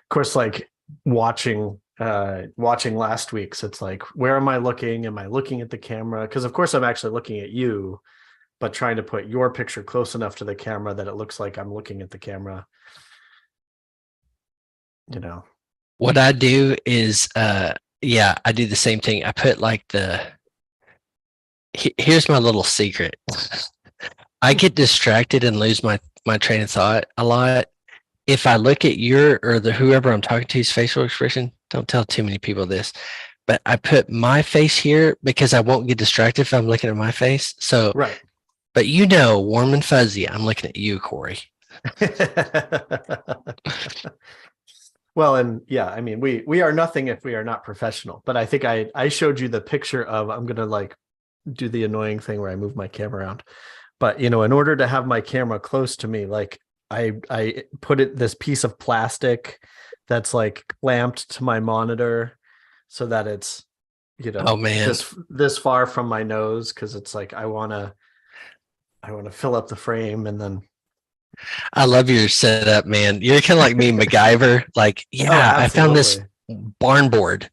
course, like watching last week's, it's like, where am I looking? Am I looking at the camera? Because of course I'm actually looking at you, but trying to put your picture close enough to the camera that it looks like I'm looking at the camera. You know. What I do is, yeah, I do the same thing. I put like here's my little secret. I get distracted and lose my train of thought a lot. If I look at your or the whoever I'm talking to's facial expression, don't tell too many people this, but I put my face here because I won't get distracted if I'm looking at my face. So, Right. but warm and fuzzy, I'm looking at you, Cory. Well, and yeah, I mean, we are nothing if we are not professional. But I think I showed you the picture of, I'm gonna like do the annoying thing where I move my camera around. But in order to have my camera close to me, like I put it this piece of plastic that's like clamped to my monitor so that it's Oh man, this far from my nose, because it's like I wanna fill up the frame and then I love your setup, man. You're kind of like me, MacGyver. Like, oh, yeah, I found this absolutely. barn board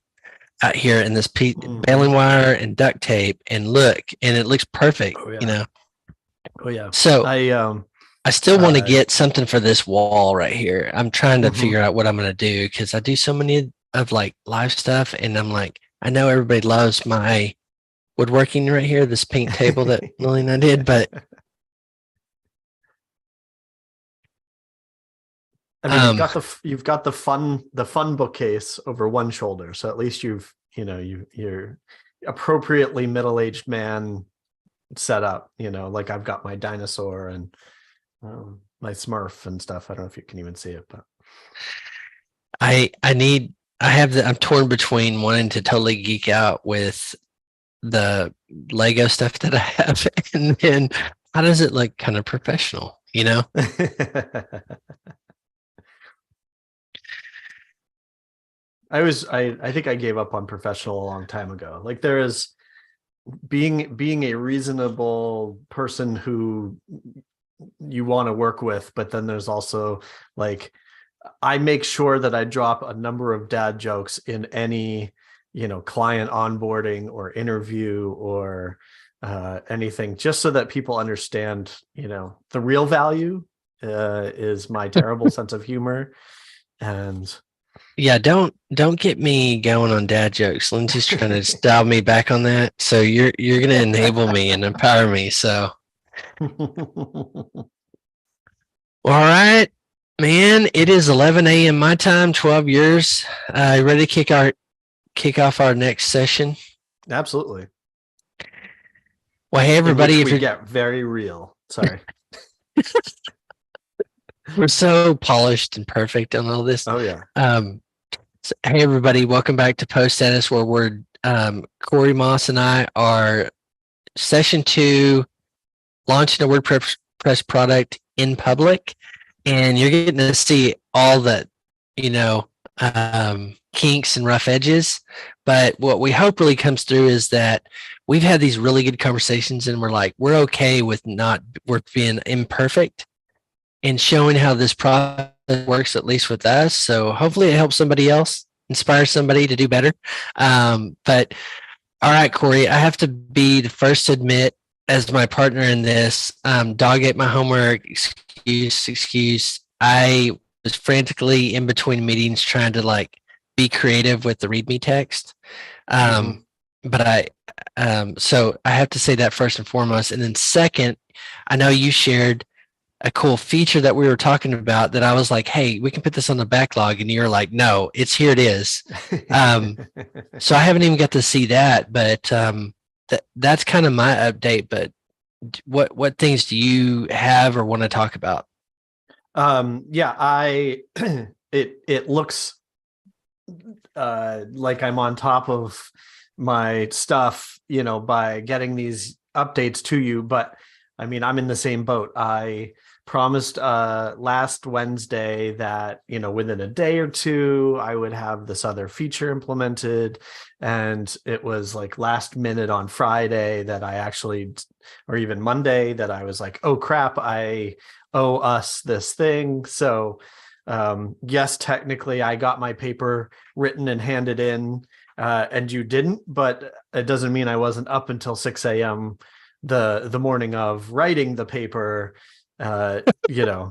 out here and this Mhm. baling wire and duct tape, and look, and it looks perfect, Oh yeah. Oh yeah. So I I still want to uh get something for this wall right here. I'm trying to mhm. figure out what I'm going to do because I do so many of like live stuff, and I'm like, I know everybody loves my woodworking right here, this pink table that Lily and I did, but I mean, um, you've got the fun bookcase over one shoulder, so at least you're appropriately middle-aged man set up. Like I've got my dinosaur and my Smurf and stuff. I don't know if you can even see it, but I need I have I'm torn between wanting to totally geek out with the Lego stuff that I have, and then how does it look kind of professional, you know? I think I gave up on professional a long time ago. Like there is being a reasonable person who you want to work with, but then there's also like I make sure that I drop a number of dad jokes in any client onboarding or interview or anything, just so that people understand the real value is my terrible sense of humor. And Yeah, don't get me going on dad jokes. Lindsay's trying to dial me back on that. So you're gonna enable me and empower me. So all right, man. It is 11 a.m. my time, 12 yours. Ready to kick off our next session? Absolutely. Well, hey In everybody, which if we you're get very real. Sorry. we're so polished and perfect on all this. Oh yeah. Hey everybody, welcome back to Post Status, where we're Cory, Maass, and I are session 2, launching a WordPress product in public, and you're getting to see all the you know kinks and rough edges. But what we hope really comes through is that we've had these really good conversations, and we're okay with not we're being imperfect and showing how this process works, at least with us. So hopefully it helps somebody else, inspire somebody to do better. But all right, Cory, I have to be the first to admit, as my partner in this, dog ate my homework, excuse. I was frantically in between meetings trying to like be creative with the README text. Mm-hmm. Um, but so I have to say that first and foremost. And then second, I know you shared a cool feature that we were talking about that I was like, hey, we can put this on the backlog. And you're like, no, here it is. Um, so I haven't even got to see that, but that's kind of my update. But what things do you have or want to talk about? Yeah, it looks like I'm on top of my stuff, by getting these updates to you. But I mean, I'm in the same boat. I promised last Wednesday that, within a day or two, I would have this other feature implemented. And it was like last minute on Friday that I actually, or even Monday, that I was like, oh crap, I owe us this thing. So Yes, technically I got my paper written and handed in, and you didn't, but it doesn't mean I wasn't up until 6 a.m. the morning of writing the paper. You know,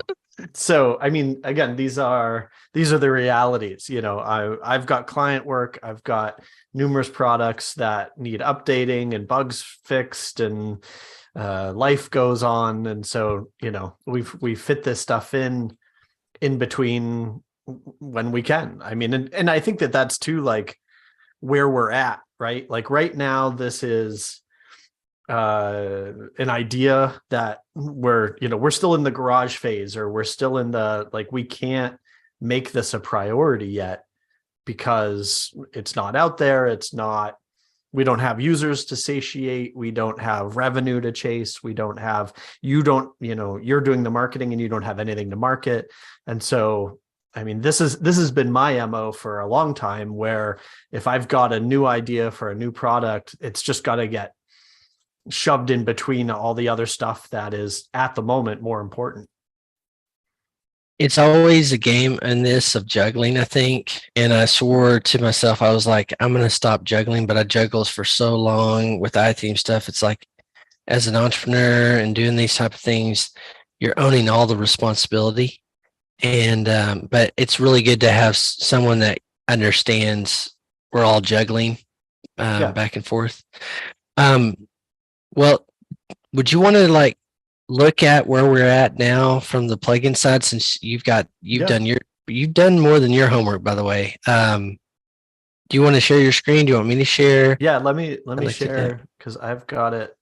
so I mean, again, these are the realities. You know, I've got client work, I've got numerous products that need updating and bugs fixed, and life goes on, and so you know we fit this stuff in between when we can. I mean, and I think that that's too like where we're at, right? Like right now, this is an idea that we're still in the garage phase, or we're still in the like we can't make this a priority yet because it's not out there, we don't have users to satiate, we don't have revenue to chase, we don't have you're doing the marketing and you don't have anything to market. And so I mean, this has been my MO for a long time, where if I've got a new idea for a new product, it's just got to get shoved in between all the other stuff that is at the moment more important. It's always a game in this of juggling, I think. And I swore to myself, I was like, I'm going to stop juggling, but I juggled for so long with iTheme stuff. It's like, as an entrepreneur and doing these type of things, you're owning all the responsibility. And, but it's really good to have someone that understands we're all juggling back and forth. Well, would you want to like look at where we're at now from the plugin side, since you've done more than your homework, by the way. Do you want to share your screen? Do you want me to share? Yeah, let me share, because I've got it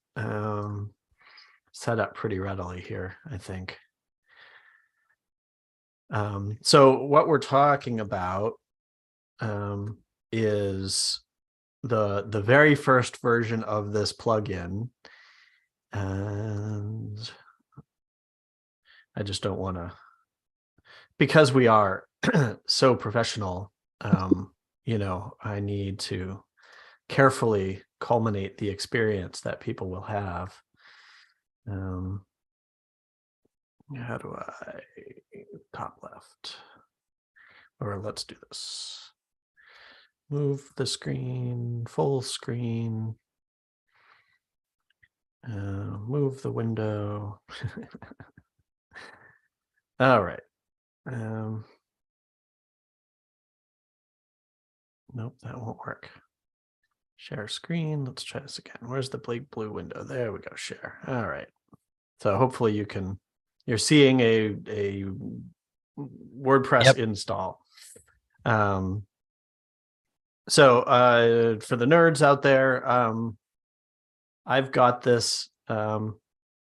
set up pretty readily here, I think. So what we're talking about is the very first version of this plugin, and I just don't want to, because we are so professional, I need to carefully culminate the experience that people will have. How do I top left? Or let's do this. Move the screen, full screen. Move the window. All right. Nope, that won't work. Share screen. Let's try this again. Where's the big blue window? There we go. Share. All right. So hopefully you're seeing a WordPress install. So for the nerds out there, I've got this. Are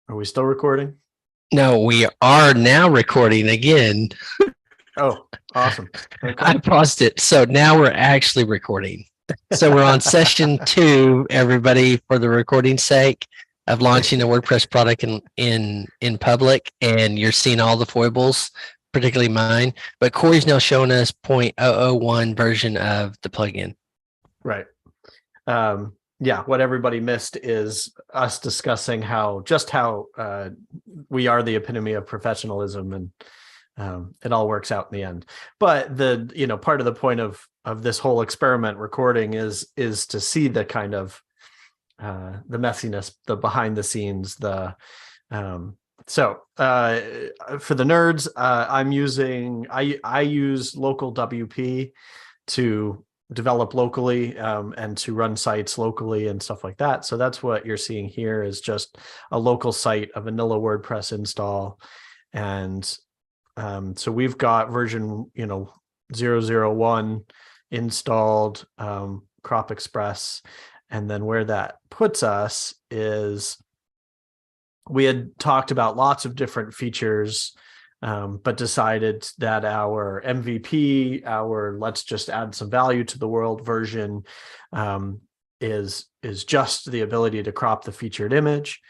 we still recording? No, we are now recording again. Oh, awesome. Okay. I paused it. So now we're actually recording. So we're on session 2, everybody, for the recording's sake of launching a WordPress product in public. And you're seeing all the foibles, particularly mine. But Cory's now showing us 0.001 version of the plugin. Right. Yeah, what everybody missed is us discussing how we are the epitome of professionalism, and it all works out in the end. But part of the point of this whole experiment recording is to see the kind of the messiness, the behind the scenes, for the nerds, I use local WP to develop locally and to run sites locally and stuff like that. So that's what you're seeing here, is just a local site, a vanilla WordPress install. And so we've got version 001 installed, Crop.Express. And then where that puts us is, we had talked about lots of different features, but decided that our MVP, our let's just add some value to the world version, is just the ability to crop the featured image.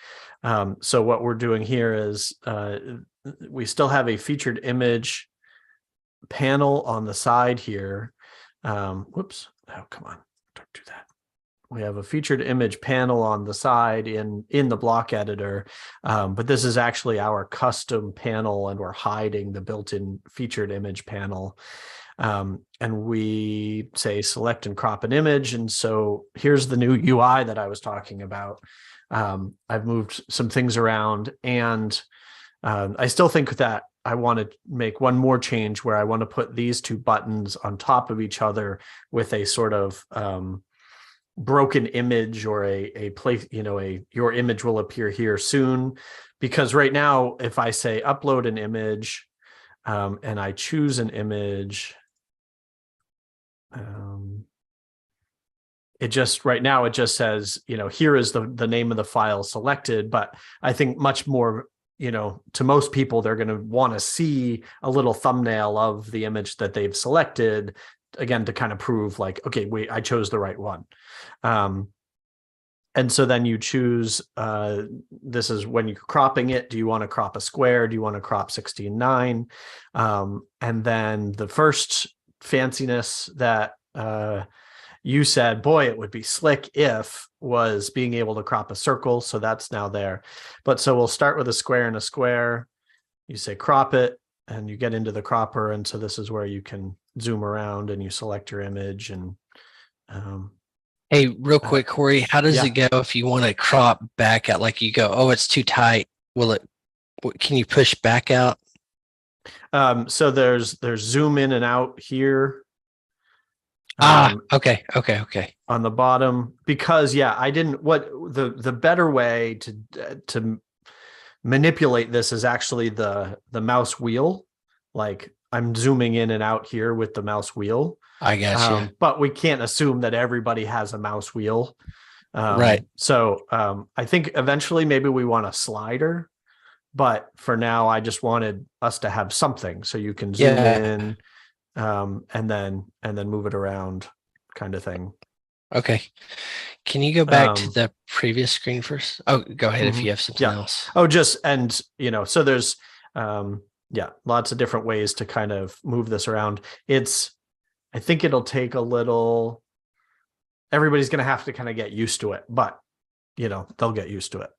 So what we're doing here is we still have a featured image panel on the side here. Whoops. Oh, come on. Don't do that. we have a featured image panel on the side in the block editor, but this is actually our custom panel, and we're hiding the built-in featured image panel. And we say select and crop an image. And so here's the new UI that I was talking about. I've moved some things around, and I still think that I want to make one more change where I want to put these two buttons on top of each other with a sort of broken image, or a place, your image will appear here soon. Because right now, if I say upload an image, and I choose an image, it just right now it just says, here is the name of the file selected. But I think much more, to most people, they're going to want to see a little thumbnail of the image that they've selected, again, to kind of prove like, okay, wait, I chose the right one. And so then you choose, this is when you're cropping it. Do you want to crop a square? Do you want to crop 16:9? And then the first fanciness that you said, boy, it would be slick if, was being able to crop a circle. So that's now there. But so we'll start with a square and a square. You say crop it, and you get into the cropper. And so this is where you can zoom around and you select your image. And hey, real quick, Cory, how does yeah. it go if you want to crop back out? Like you go, oh, it's too tight. Can you push back out? So there's zoom in and out here. Okay. On the bottom, because I didn't, the better way to manipulate this is actually the mouse wheel. Like I'm zooming in and out here with the mouse wheel. I got you. But we can't assume that everybody has a mouse wheel. Right. So I think eventually maybe we want a slider, but for now I just wanted us to have something so you can zoom in, and then move it around, kind of thing. Okay. Can you go back to the previous screen first? Oh, go ahead if you have something else. Oh, so there's lots of different ways to kind of move this around. I think it'll take a little, everybody's going to have to kind of get used to it, but they'll get used to it.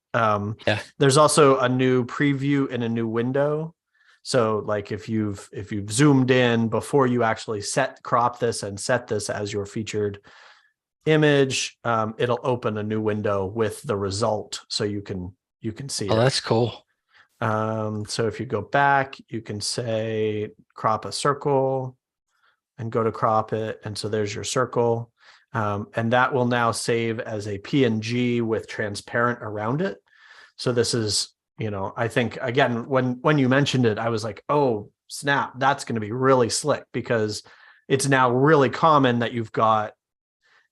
There's also a new preview in a new window. So like if you've zoomed in before you actually crop this and set this as your featured image, it'll open a new window with the result, so you can see it. Oh, that's cool. So if you go back, you can say crop a circle and go to crop it. And so there's your circle. And that will now save as a PNG with transparent around it. So this is, I think, again, when you mentioned it, I was like, oh, snap, that's going to be really slick, because it's now really common that you've got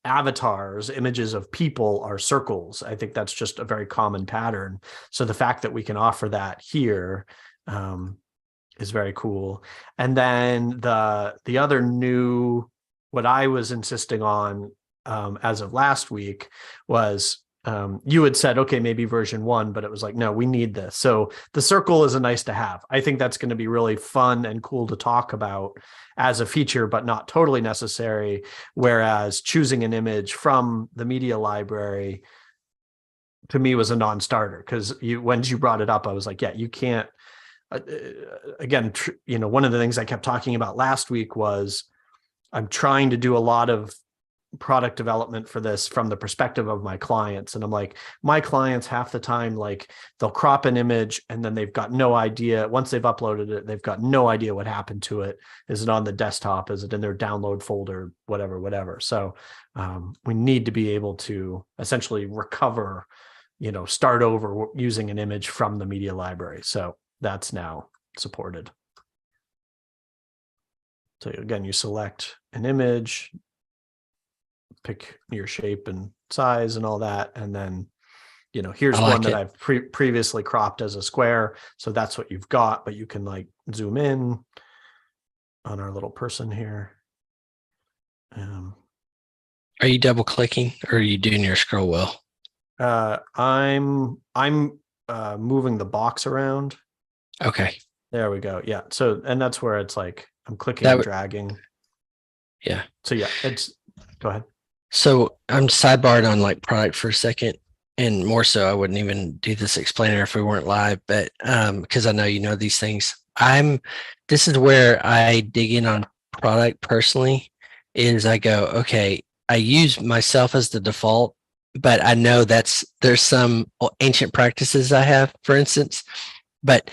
avatars, images of people are circles. I think that's just a very common pattern. So the fact that we can offer that here is very cool. And then the other new, what I was insisting on as of last week was, you had said, okay, maybe version 1, but it was like, no, we need this. So the circle is a nice to have. I think that's going to be really fun and cool to talk about as a feature, but not totally necessary. Whereas choosing an image from the media library, to me, was a non-starter, because when you brought it up, I was like, yeah, you can't, again, one of the things I kept talking about last week was I'm trying to do a lot of product development for this from the perspective of my clients. And I'm like, my clients, half the time, like they'll crop an image and then they've got no idea. Once they've uploaded it, they've got no idea what happened to it. Is it on the desktop? Is it in their download folder? Whatever. So we need to be able to essentially recover, start over using an image from the media library. So that's now supported. So again, you select an image, pick your shape and size and all that. And then, here's one that I've previously cropped as a square. So that's what you've got, but you can like zoom in on our little person here. Are you double clicking, or are you doing your scroll wheel? I'm moving the box around. Okay. There we go. Yeah. So, and that's where it's like, I'm clicking and dragging. Yeah. So yeah, go ahead. So I'm sidebarred on like product for a second, and more so, I wouldn't even do this explainer if we weren't live, but because I know you know these things. This is where I dig in on product personally, is I go, okay, I use myself as the default, but I know there's some ancient practices I have, for instance, but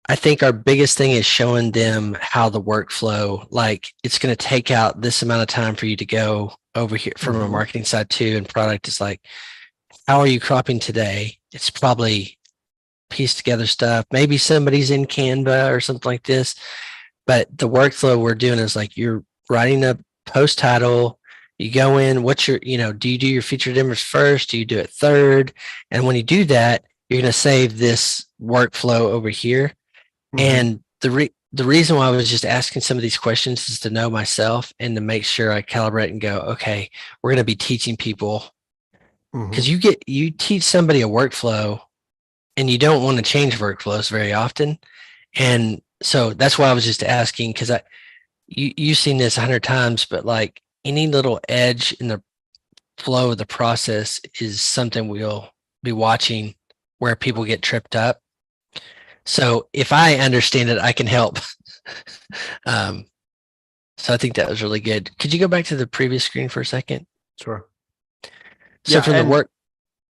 I think our biggest thing is showing them how the workflow, like it's going to take out this amount of time for you to go over here from a Mhm. marketing side too. And product is like, how are you cropping today? It's probably pieced together stuff. Maybe somebody's in Canva or something like this. But the workflow we're doing is like you're writing a post title. You go in, do you do your featured image first? Do you do it third? And when you do that, you're going to save this workflow over here. Mhm. And the reason why I was just asking some of these questions is to know myself and to make sure I calibrate and go, okay, we're going to be teaching people, because Mhm. you teach somebody a workflow and you don't want to change workflows very often. And so that's why I was just asking, because you've seen this 100 times, but like any little edge in the flow of the process is something we'll be watching where people get tripped up. So if I understand it, I can help. um, So I think that was really good. Could you go back to the previous screen for a second? Sure. So Yeah, from the work,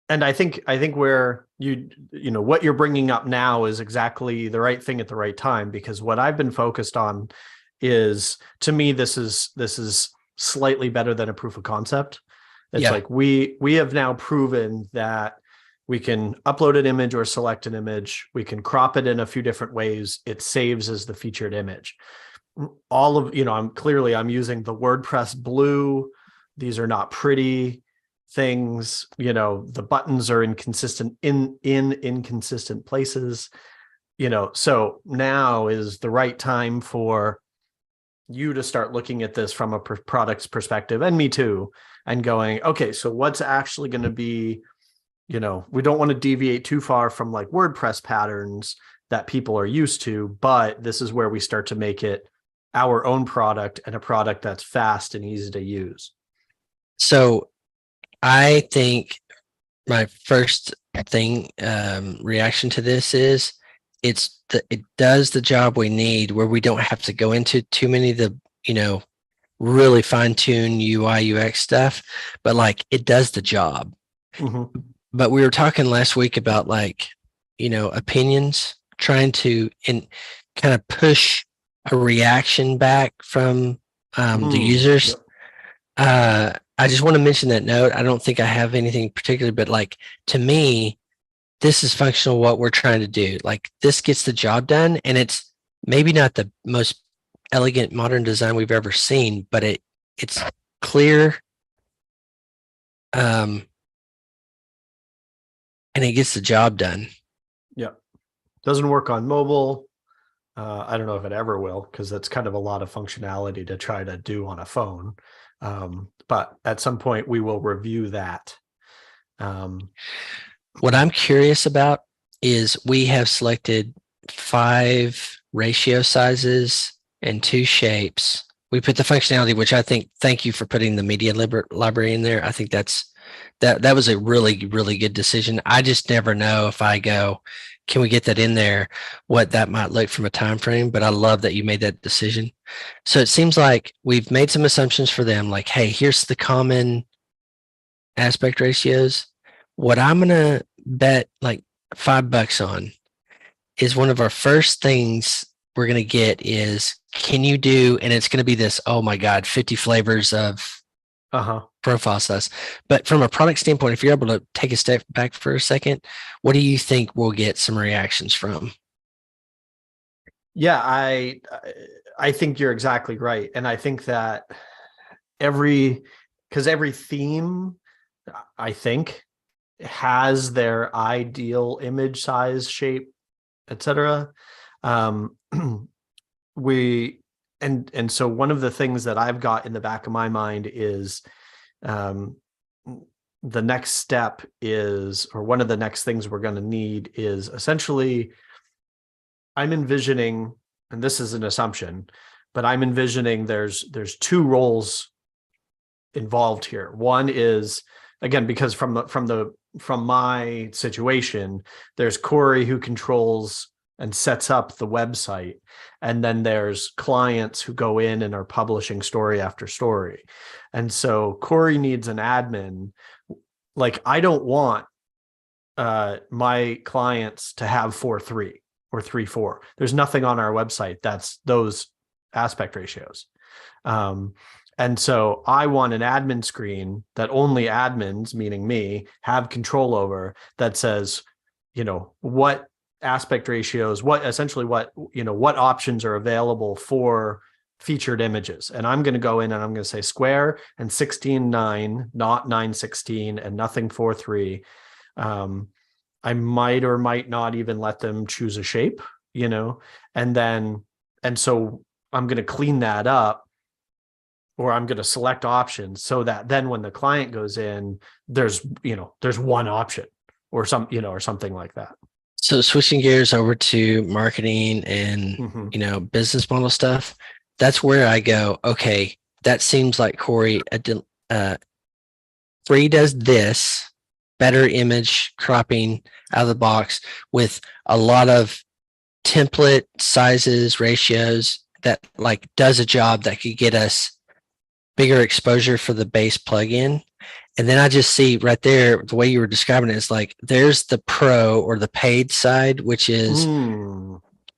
and I think where what you're bringing up now is exactly the right thing at the right time, because what I've been focused on is, to me, this is slightly better than a proof of concept. It's yeah. like we have now proven that we can upload an image or select an image. We can crop it in a few different ways. It saves as the featured image. All of, I'm using the WordPress blue. These are not pretty things. The buttons are inconsistent in inconsistent places. So now is the right time for you to start looking at this from a product's perspective, and me too, and going, okay, so what's actually going to be, we don't want to deviate too far from like WordPress patterns that people are used to, but this is where we start to make it our own product, and a product that's fast and easy to use. So I think my first reaction to this is it does the job we need, where we don't have to go into too many of the, really fine tune UI UX stuff, but like it does the job. Mm-hmm. But we were talking last week about like, opinions, trying to kind of push a reaction back from the users. Yep. I just want to mention that note. I don't think I have anything particular, but like to me, this is functional what we're trying to do. Like this gets the job done, and it's maybe not the most elegant modern design we've ever seen, but it's clear, um, and it gets the job done. Yep. Doesn't work on mobile. I don't know if it ever will, because that's kind of a lot of functionality to try to do on a phone. But at some point we will review that. Um, What I'm curious about is we have selected 5 ratio sizes and 2 shapes. We put the functionality, which I think, thank you for putting the media library in there. I think that was a really, really good decision. I just never know if I go, can we get that in there, what that might look from a time frame, but I love that you made that decision. So it seems like we've made some assumptions for them, like, hey, here's the common aspect ratios. What I'm gonna bet like $5 on is one of our first things we're gonna get is, can you do, and it's gonna be this, oh my God, 50 flavors of uh-huh. profile size. But from a product standpoint, if you're able to take a step back for a second, what do you think we'll get some reactions from? Yeah, I think you're exactly right. And I think that every because every theme, I think, has their ideal image size, shape, etc. Um, we and so one of the things that I've got in the back of my mind is, um, the next step is, or one of the next things we're going to need is, essentially, I'm envisioning, and this is an assumption, but I'm envisioning there's 2 roles involved here. One is, again, because from my situation, there's Cory who controls and sets up the website, and then there's clients who go in and are publishing story after story. And so Cory needs an admin. Like, I don't want my clients to have 4:3 or 3:4. There's nothing on our website that's those aspect ratios. And so I want an admin screen that only admins, meaning me, have control over, that says, what aspect ratios, what options are available for featured images. And I'm going to go in and I'm going to say square and 16:9, not 9:16, and nothing 4:3. I might or might not even let them choose a shape, and so I'm going to clean that up, or I'm going to select options so that then when the client goes in, there's one option or something like that. So switching gears over to marketing and, business model stuff, that's where I go, okay, that seems like Cory, Free does this, better image cropping out of the box with a lot of template sizes, ratios that like does a job that could get us bigger exposure for the base plugin. And then I just see right there, the way you were describing it is like, there's the pro or the paid side, which is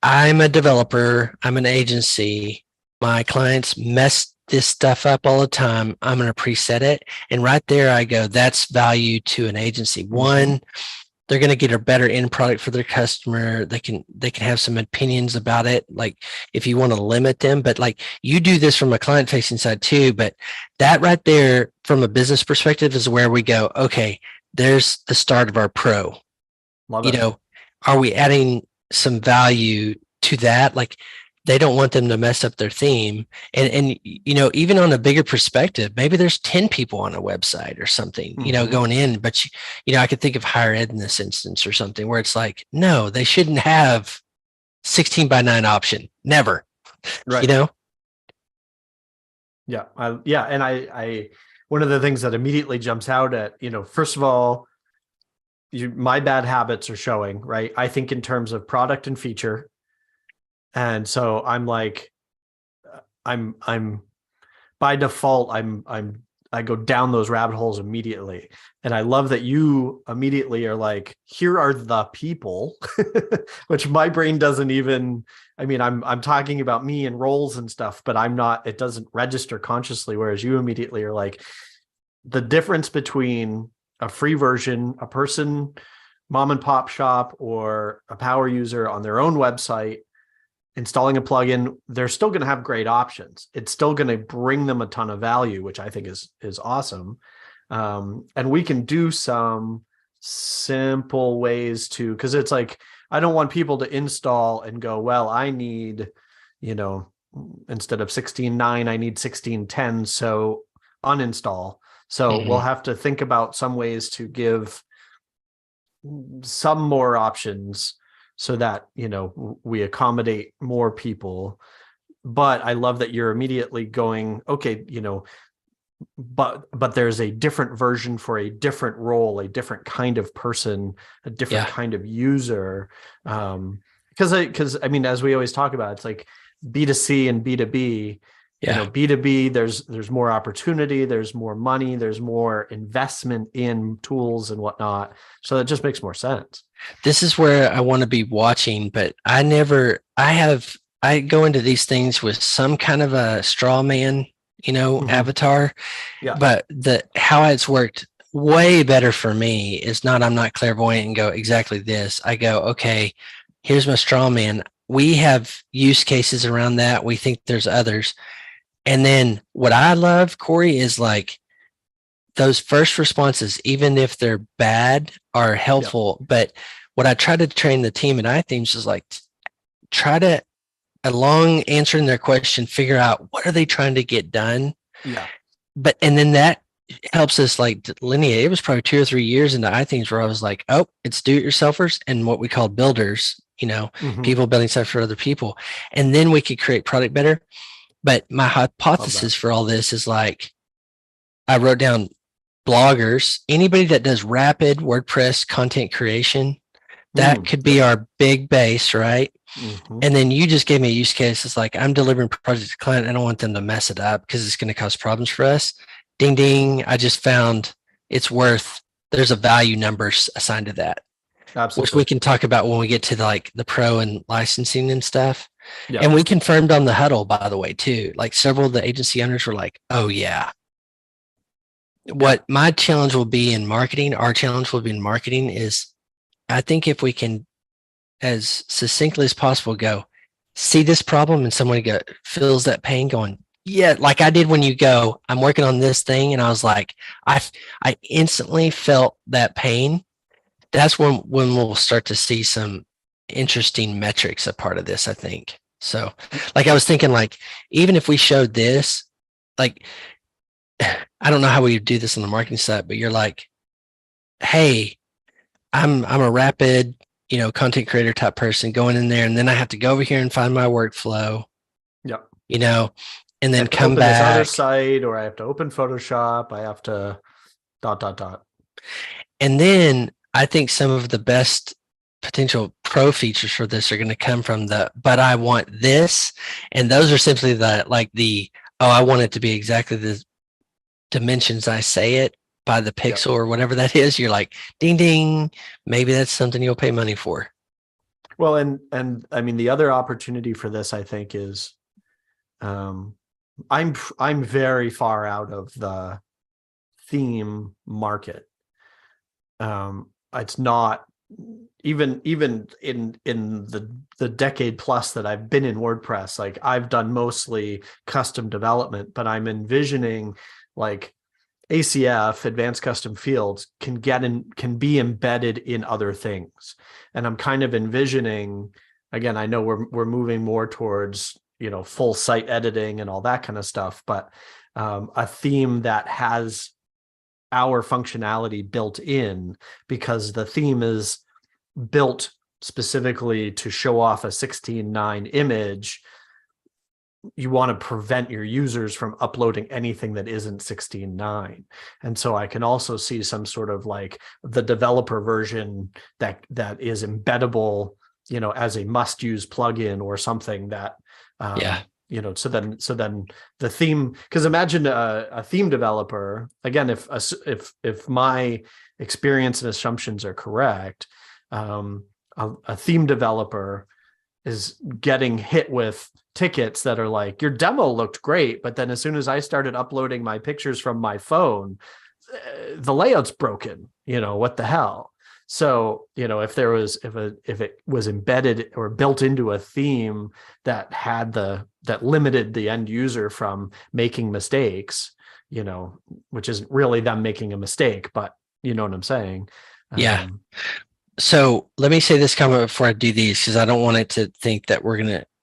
I'm a developer, I'm an agency, my clients mess this stuff up all the time, I'm going to preset it. And right there I go, that's value to an agency. One, they're going to get a better end product for their customer. They can have some opinions about it, like if you want to limit them, but like you do this from a client facing side too. But that right there from a business perspective is where we go, okay, there's the start of our pro. Love it. Are we adding some value to that? Like they don't want them to mess up their theme. And even on a bigger perspective, maybe there's 10 people on a website or something, going in, but I could think of higher ed in this instance or something where it's like, no, they shouldn't have 16:9 option. Never, right. Yeah. And I, one of the things that immediately jumps out at, first of all, my bad habits are showing, right? I think in terms of product and feature. And so I'm like, I'm by default, I go down those rabbit holes immediately. And I love that you immediately are like, here are the people, which my brain doesn't even, I'm talking about me and roles and stuff, but it doesn't register consciously. Whereas you immediately are like, the difference between a free version, a person, mom and pop shop, or a power user on their own website, installing a plugin, they're still going to have great options. It's still going to bring them a ton of value, which I think is awesome. And we can do some simple ways to, because it's like, I don't want people to install and go, well, I need, instead of 16:9, I need 16:10. So uninstall. So we'll have to think about some ways to give some more options so that, we accommodate more people. But I love that you're immediately going, okay, but there's a different version for a different role, a different kind of person, a different kind of user. Because as we always talk about, it's like B2C and B2B. B2B, there's more opportunity, there's more money, there's more investment in tools and whatnot. So that just makes more sense. This is where I want to be watching, but I go into these things with some kind of a straw man, avatar. Yeah. But how it's worked way better for me is I'm not clairvoyant and go exactly this. I go, okay, here's my straw man. We have use cases around that. We think there's others. And then what I love, Cory, is like those first responses, even if they're bad, are helpful. Yeah. But what I try to train the team at iThemes is like, try to, along answering their question, figure out what are they trying to get done. Yeah. And then that helps us like delineate. It was probably 2 or 3 years into iThemes where I was like, oh, it's do-it-yourselfers and what we call builders, people building stuff for other people. And then we could create product better. But my hypothesis for all this is like, I wrote down bloggers, anybody that does rapid WordPress content creation. That could be our big base, right? Mhm. And then you just gave me a use case. It's like, I'm delivering project to client. I don't want them to mess it up because it's going to cause problems for us. Ding, ding. I just found it's worth, there's a value number assigned to that, which Absolutely. we can talk about when we get to like the pro and licensing and stuff. Yeah. And we confirmed on the huddle, by the way, too. Like several of the agency owners were like, oh, yeah. What my challenge will be in marketing, our challenge will be in marketing is, I think if we can, as succinctly as possible, go see this problem and someone feels that pain going, yeah, like I did when you go, I'm working on this thing. And I was like, I instantly felt that pain. That's when we'll start to see some interesting metrics a part of this, I think. So like I was thinking, like, even if we showed this, like, I don't know how we would do this on the marketing side, but you're like, hey, I'm a rapid, content creator type person going in there, and then I have to go over here and find my workflow. Yep. And then come open back. this other site, or I have to open Photoshop. I have to ... And then I think some of the best potential pro features for this are going to come from but I want this. And those are simply I want it to be exactly the dimensions I say it by the pixel or whatever that is. You're like, ding, ding. Maybe that's something you'll pay money for. Well, and I mean, the other opportunity for this, I think, is I'm very far out of the theme market. It's not even in the decade plus that I've been in WordPress. Like, I've done mostly custom development, but I'm envisioning like ACF, advanced custom fields, can be embedded in other things. And I'm kind of envisioning, again, I know we're moving more towards, full site editing and all that kind of stuff, but a theme that has our functionality built in, because the theme is built specifically to show off a 16:9 image. You want to prevent your users from uploading anything that isn't 16:9. And so I can also see some sort of like the developer version that is embeddable, as a must-use plugin or something that, so then the theme, because imagine a theme developer, again, if my experience and assumptions are correct, a theme developer is getting hit with tickets that are like, your demo looked great, but then as soon as I started uploading my pictures from my phone, the layout's broken. What the hell? So, if it was embedded or built into a theme that that limited the end user from making mistakes, which isn't really them making a mistake, but you know what I'm saying? Yeah. So let me say this comment before I do these, because I don't want it to think that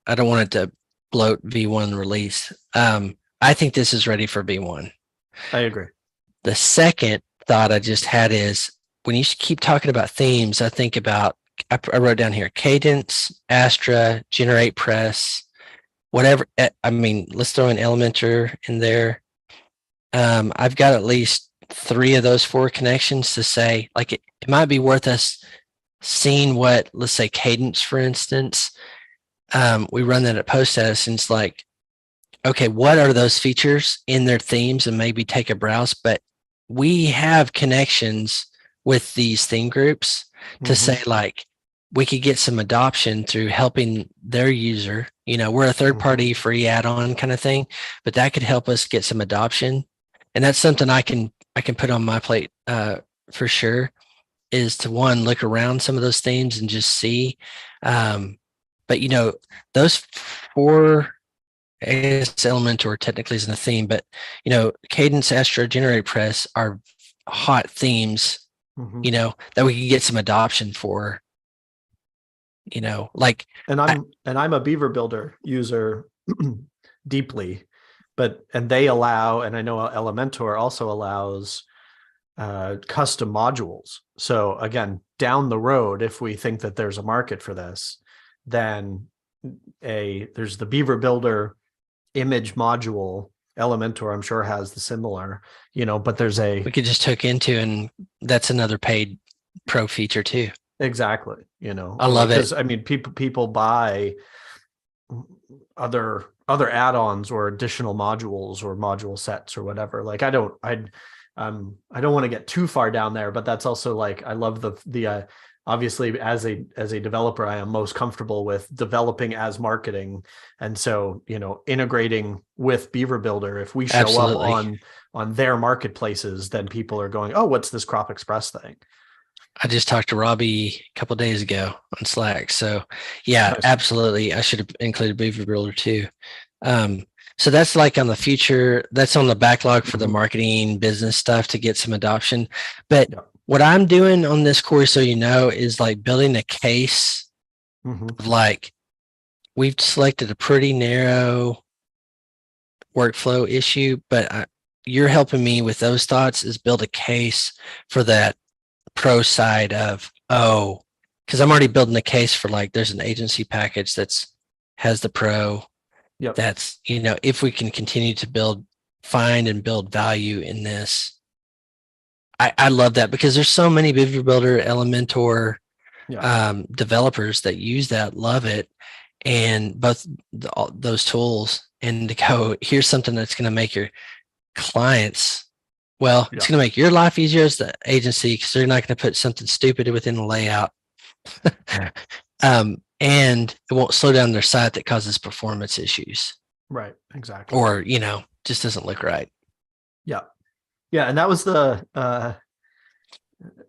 I don't want it to bloat V1 release. I think this is ready for V1. I agree. The second thought I just had is, when you keep talking about themes, I think about, I wrote down here, Cadence, Astra, GeneratePress, whatever. I mean, let's throw an Elementor in there. I've got at least 3 of those 4 connections to say, like, it might be worth us seeing what, let's say Cadence, for instance, we run that at Post Status, and it's like, okay, what are those features in their themes, and maybe take a browse. But we have connections with these theme groups to say, like, we could get some adoption through helping their user. We're a third-party free add-on kind of thing, but that could help us get some adoption. And that's something I can put on my plate for sure, is to, one, look around some of those themes and just see. But those 4, I guess Elementor technically isn't a theme, but Cadence, Astra, GeneratePress are hot themes, that we can get some adoption for. Like, and I'm a Beaver Builder user deeply, and they allow, and I know Elementor also allows custom modules. So again, down the road, if we think that there's a market for this, then there's the Beaver Builder image module Elementor, I'm sure, has the similar, but there's We could just hook into, and that's another paid pro feature too. exactly, I love it. because I mean, people buy other add-ons or additional modules or module sets or whatever. Like I don't want to get too far down there, but that's also like, I love the obviously as a developer, I am most comfortable with developing as marketing. And so, integrating with Beaver Builder, if we show Absolutely. up on their marketplaces, then people are going, oh, what's this Crop.Express thing? I just talked to Robbie a couple of days ago on Slack. So yeah, Nice. absolutely. I should have included Beaver Builder too. So that's like on the future, that's on the backlog for the marketing business stuff to get some adoption. But what I'm doing on this course, so is like building a case of like, we've selected a pretty narrow workflow issue, but you're helping me with those thoughts, is build a case for that pro side of, because I'm already building a case for, like, there's an agency package has the pro. That's, if we can continue to find and build value in this. I love that, because there's so many Beaver Builder, Elementor developers that use that, love it, and both those tools, and to go, here's something that's going to make your clients, it's going to make your life easier as the agency, because they're not going to put something stupid within the layout. And it won't slow down their site that causes performance issues. Right. Exactly. Or, just doesn't look right. Yeah. Yeah. And that was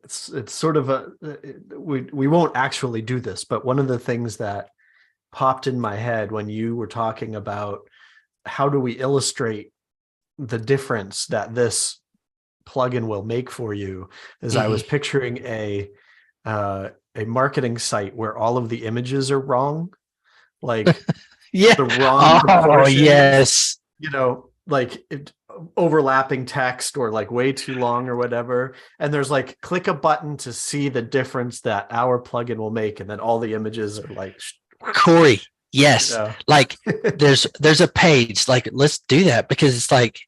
it's sort of we won't actually do this, but one of the things that popped in my head when you were talking about how do we illustrate the difference that this plugin will make for you is I was picturing a marketing site where all of the images are wrong, like the wrong proportions, yes, like overlapping text or like way too long or whatever, and there's like, click a button to see the difference that our plugin will make, and then all the images are like, Cory, yes, like there's a page, like, let's do that, because it's like,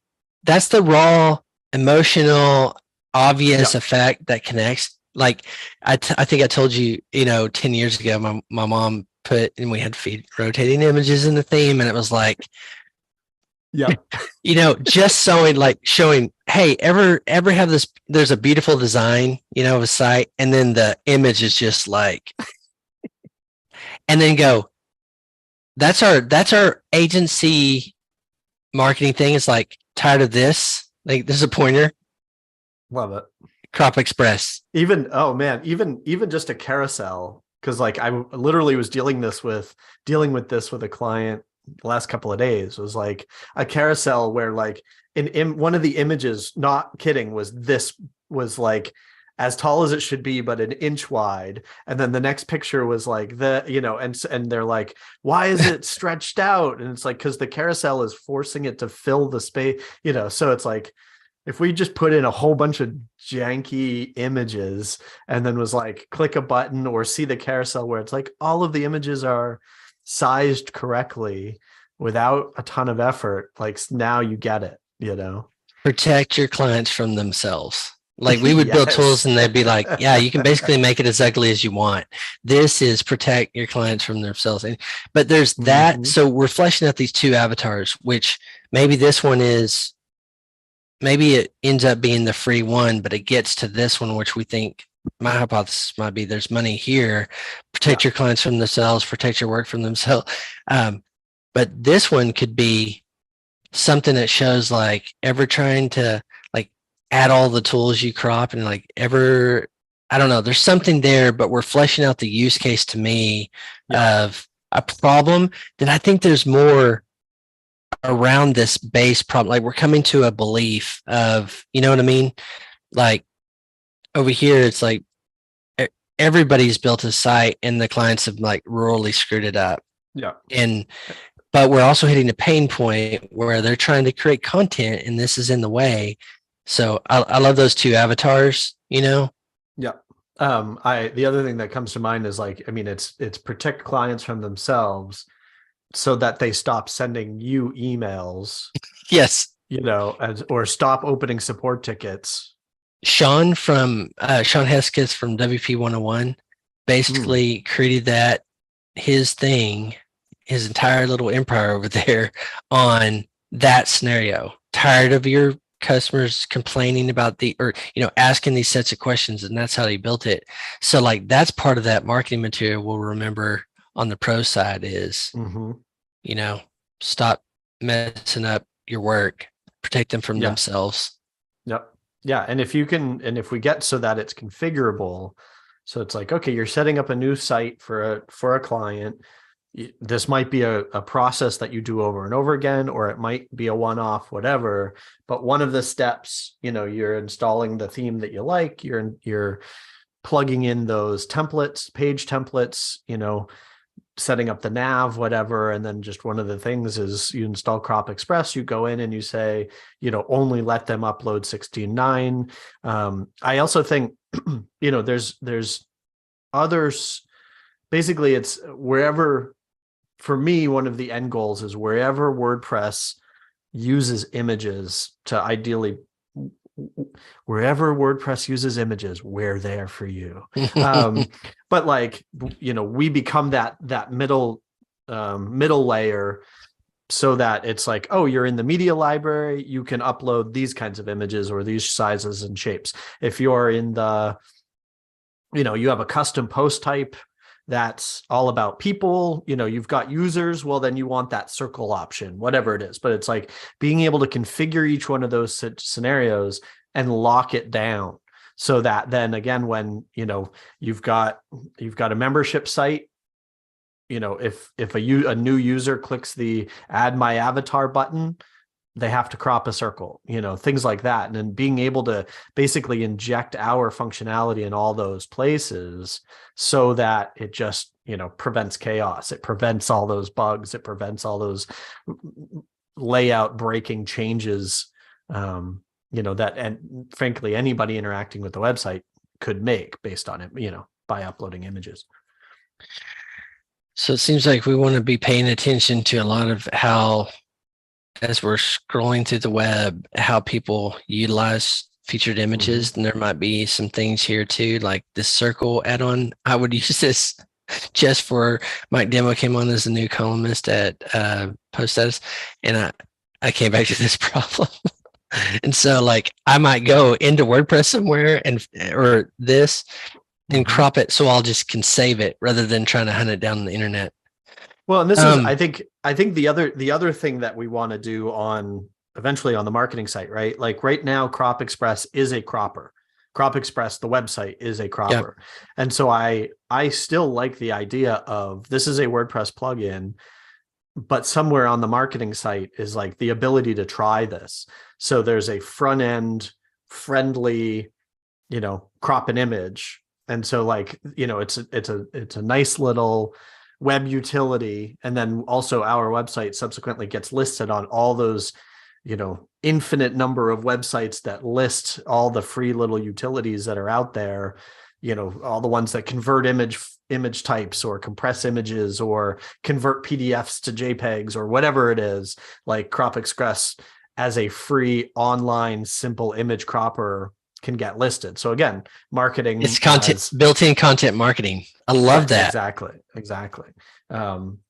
that's the raw emotional obvious effect that connects. Like I think I told you, 10 years ago, my mom put, and we had to feed rotating images in the theme, and it was like, just showing, hey, ever have this, there's a beautiful design, of a site, and then the image is just like, and then go, that's our agency marketing thing. It's like, tired of this, like, this is a pointer. Love it. Crop.Express. Even just a carousel, because like I literally was dealing with this with a client the last couple of days. It was like a carousel where, like, in one of the images, not kidding, was like as tall as it should be, but an inch wide. And then the next picture was like and they're like, why is it stretched out? And it's like, because the carousel is forcing it to fill the space, so it's like, if we just put in a whole bunch of janky images and then was like, click a button or see the carousel where it's like all of the images are sized correctly without a ton of effort, like, now you get it, Protect your clients from themselves. Like, we would build tools and they'd be like, yeah, you can basically make it as ugly as you want. This is protect your clients from themselves. But there's that. So we're fleshing out these two avatars, which maybe this one is, maybe it ends up being the free one, but it gets to this one, which we think, my hypothesis might be, there's money here. Protect your clients from themselves, protect your work from themselves. But this one could be something that shows, like, ever trying to, like, add all the tools you crop, and like, I don't know, there's something there, but we're fleshing out the use case to me of a problem that I think there's more around this base problem. Like, we're coming to a belief of, you know what I mean? Like, over here, it's like everybody's built a site and the clients have, like, rurally screwed it up. But we're also hitting a pain point where they're trying to create content and this is in the way. So I love those two avatars, the other thing that comes to mind is, like, I mean, it's protect clients from themselves, so that they stop sending you emails, Yes. or stop opening support tickets. Sean Sean Hesketh from WP 101 basically created that his thing, his entire little empire over there on that scenario. Tired of your customers complaining about asking these sets of questions, and that's how he built it. So like that's part of that marketing material we'll remember on the pro side is, stop messing up your work, protect them from themselves. Yep. Yeah. And if we get so that it's configurable, so it's like, okay, you're setting up a new site for a client. This might be a process that you do over and over again, or it might be a one-off, whatever. But one of the steps, you're installing the theme that you like, you're plugging in those templates, page templates, setting up the nav, whatever. And then just one of the things is you install Crop.Express, you go in and you say, only let them upload 16.9. I also think, there's others. Basically, it's wherever, for me, one of the end goals is wherever WordPress uses images to ideally, wherever WordPress uses images, we're there for you. But like, we become that middle layer, so that it's like, oh, you're in the media library, you can upload these kinds of images or these sizes and shapes. If you're in the, you have a custom post type that's all about people, you've got users, well, then you want that circle option, whatever it is. But it's like being able to configure each one of those scenarios and lock it down, so that then again, when, you've got a membership site, if a new user clicks the add my avatar button, they have to crop a circle, things like that. And then being able to basically inject our functionality in all those places, so that it just, prevents chaos. It prevents all those bugs. It prevents all those layout breaking changes, that, and frankly, anybody interacting with the website could make based on it, by uploading images. So it seems like we want to be paying attention to a lot of how, as we're scrolling through the web, how people utilize featured images. And there might be some things here too, like this circle add-on. I would use this just for Mike Demo came on as a new columnist at Post Status, and I came back to this problem. And so like I might go into WordPress somewhere or this and crop it, so I'll just can save it rather than trying to hunt it down on the internet. Well, and this is, I think the other thing that we want to do eventually on the marketing site, right? Like right now, Crop.Express is a cropper. Crop.Express, the website, is a cropper. Yep. And so I still like the idea of, this is a WordPress plugin, but somewhere on the marketing site is like the ability to try this. So there's a front end friendly, crop an image. And so like, it's a nice little web utility. And then also our website subsequently gets listed on all those, infinite number of websites that list all the free little utilities that are out there, all the ones that convert image types or compress images or convert PDFs to JPEGs or whatever it is. Like Crop.Express as a free online simple image cropper can get listed. So again, marketing, it's content, built-in content marketing. I love that. Exactly.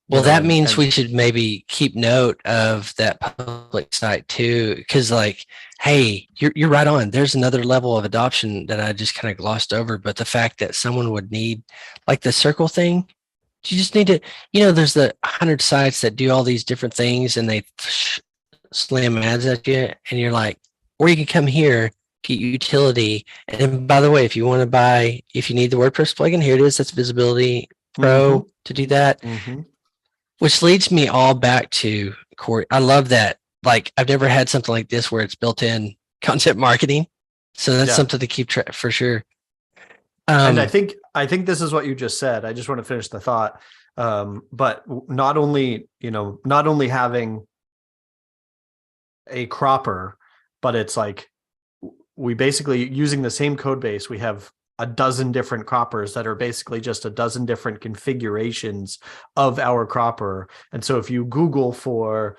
Well, that means we should maybe keep note of that public site too, because like, hey, you're right on. There's another level of adoption that I just kind of glossed over, but the fact that someone would need like the circle thing, you just need to, there's the 100 sites that do all these different things and they slam ads at you, and you're like, or you can come here, get utility. And by the way, if you want to buy, if you need the WordPress plugin, here it is. That's Visibility Pro to do that. Which leads me all back to Cory. I love that. Like I've never had something like this where it's built in content marketing. So that's something to keep track for sure. And I think this is what you just said. I just want to finish the thought. But not only having a cropper, but it's like we basically using the same code base. We have a dozen different croppers that are basically just a dozen different configurations of our cropper. And so if you Google for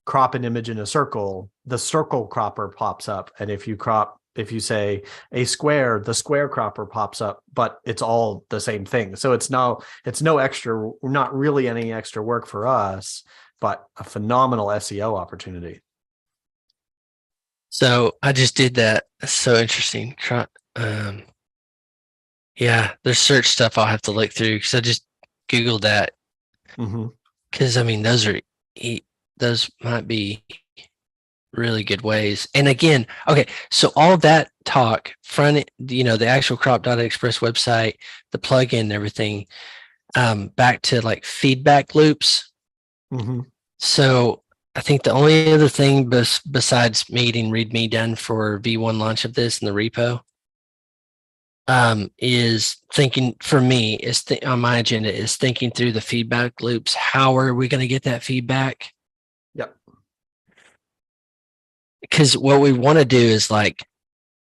crop an image in a circle, the circle cropper pops up. And if you say a square, the square cropper pops up, but it's all the same thing. So it's no extra, not really any extra work for us, but a phenomenal SEO opportunity. So I just did that. That's so interesting. Yeah, there's search stuff I'll have to look through because I just Googled that. Because I mean, those might be really good ways. And again, okay, so all that talk, the actual Crop.Express website, the plugin and everything, back to like feedback loops. So I think the only other thing besides me getting README done for V1 launch of this in the repo, is thinking for me on my agenda is thinking through the feedback loops. How are we going to get that feedback? Yep. Because what we want to do is like,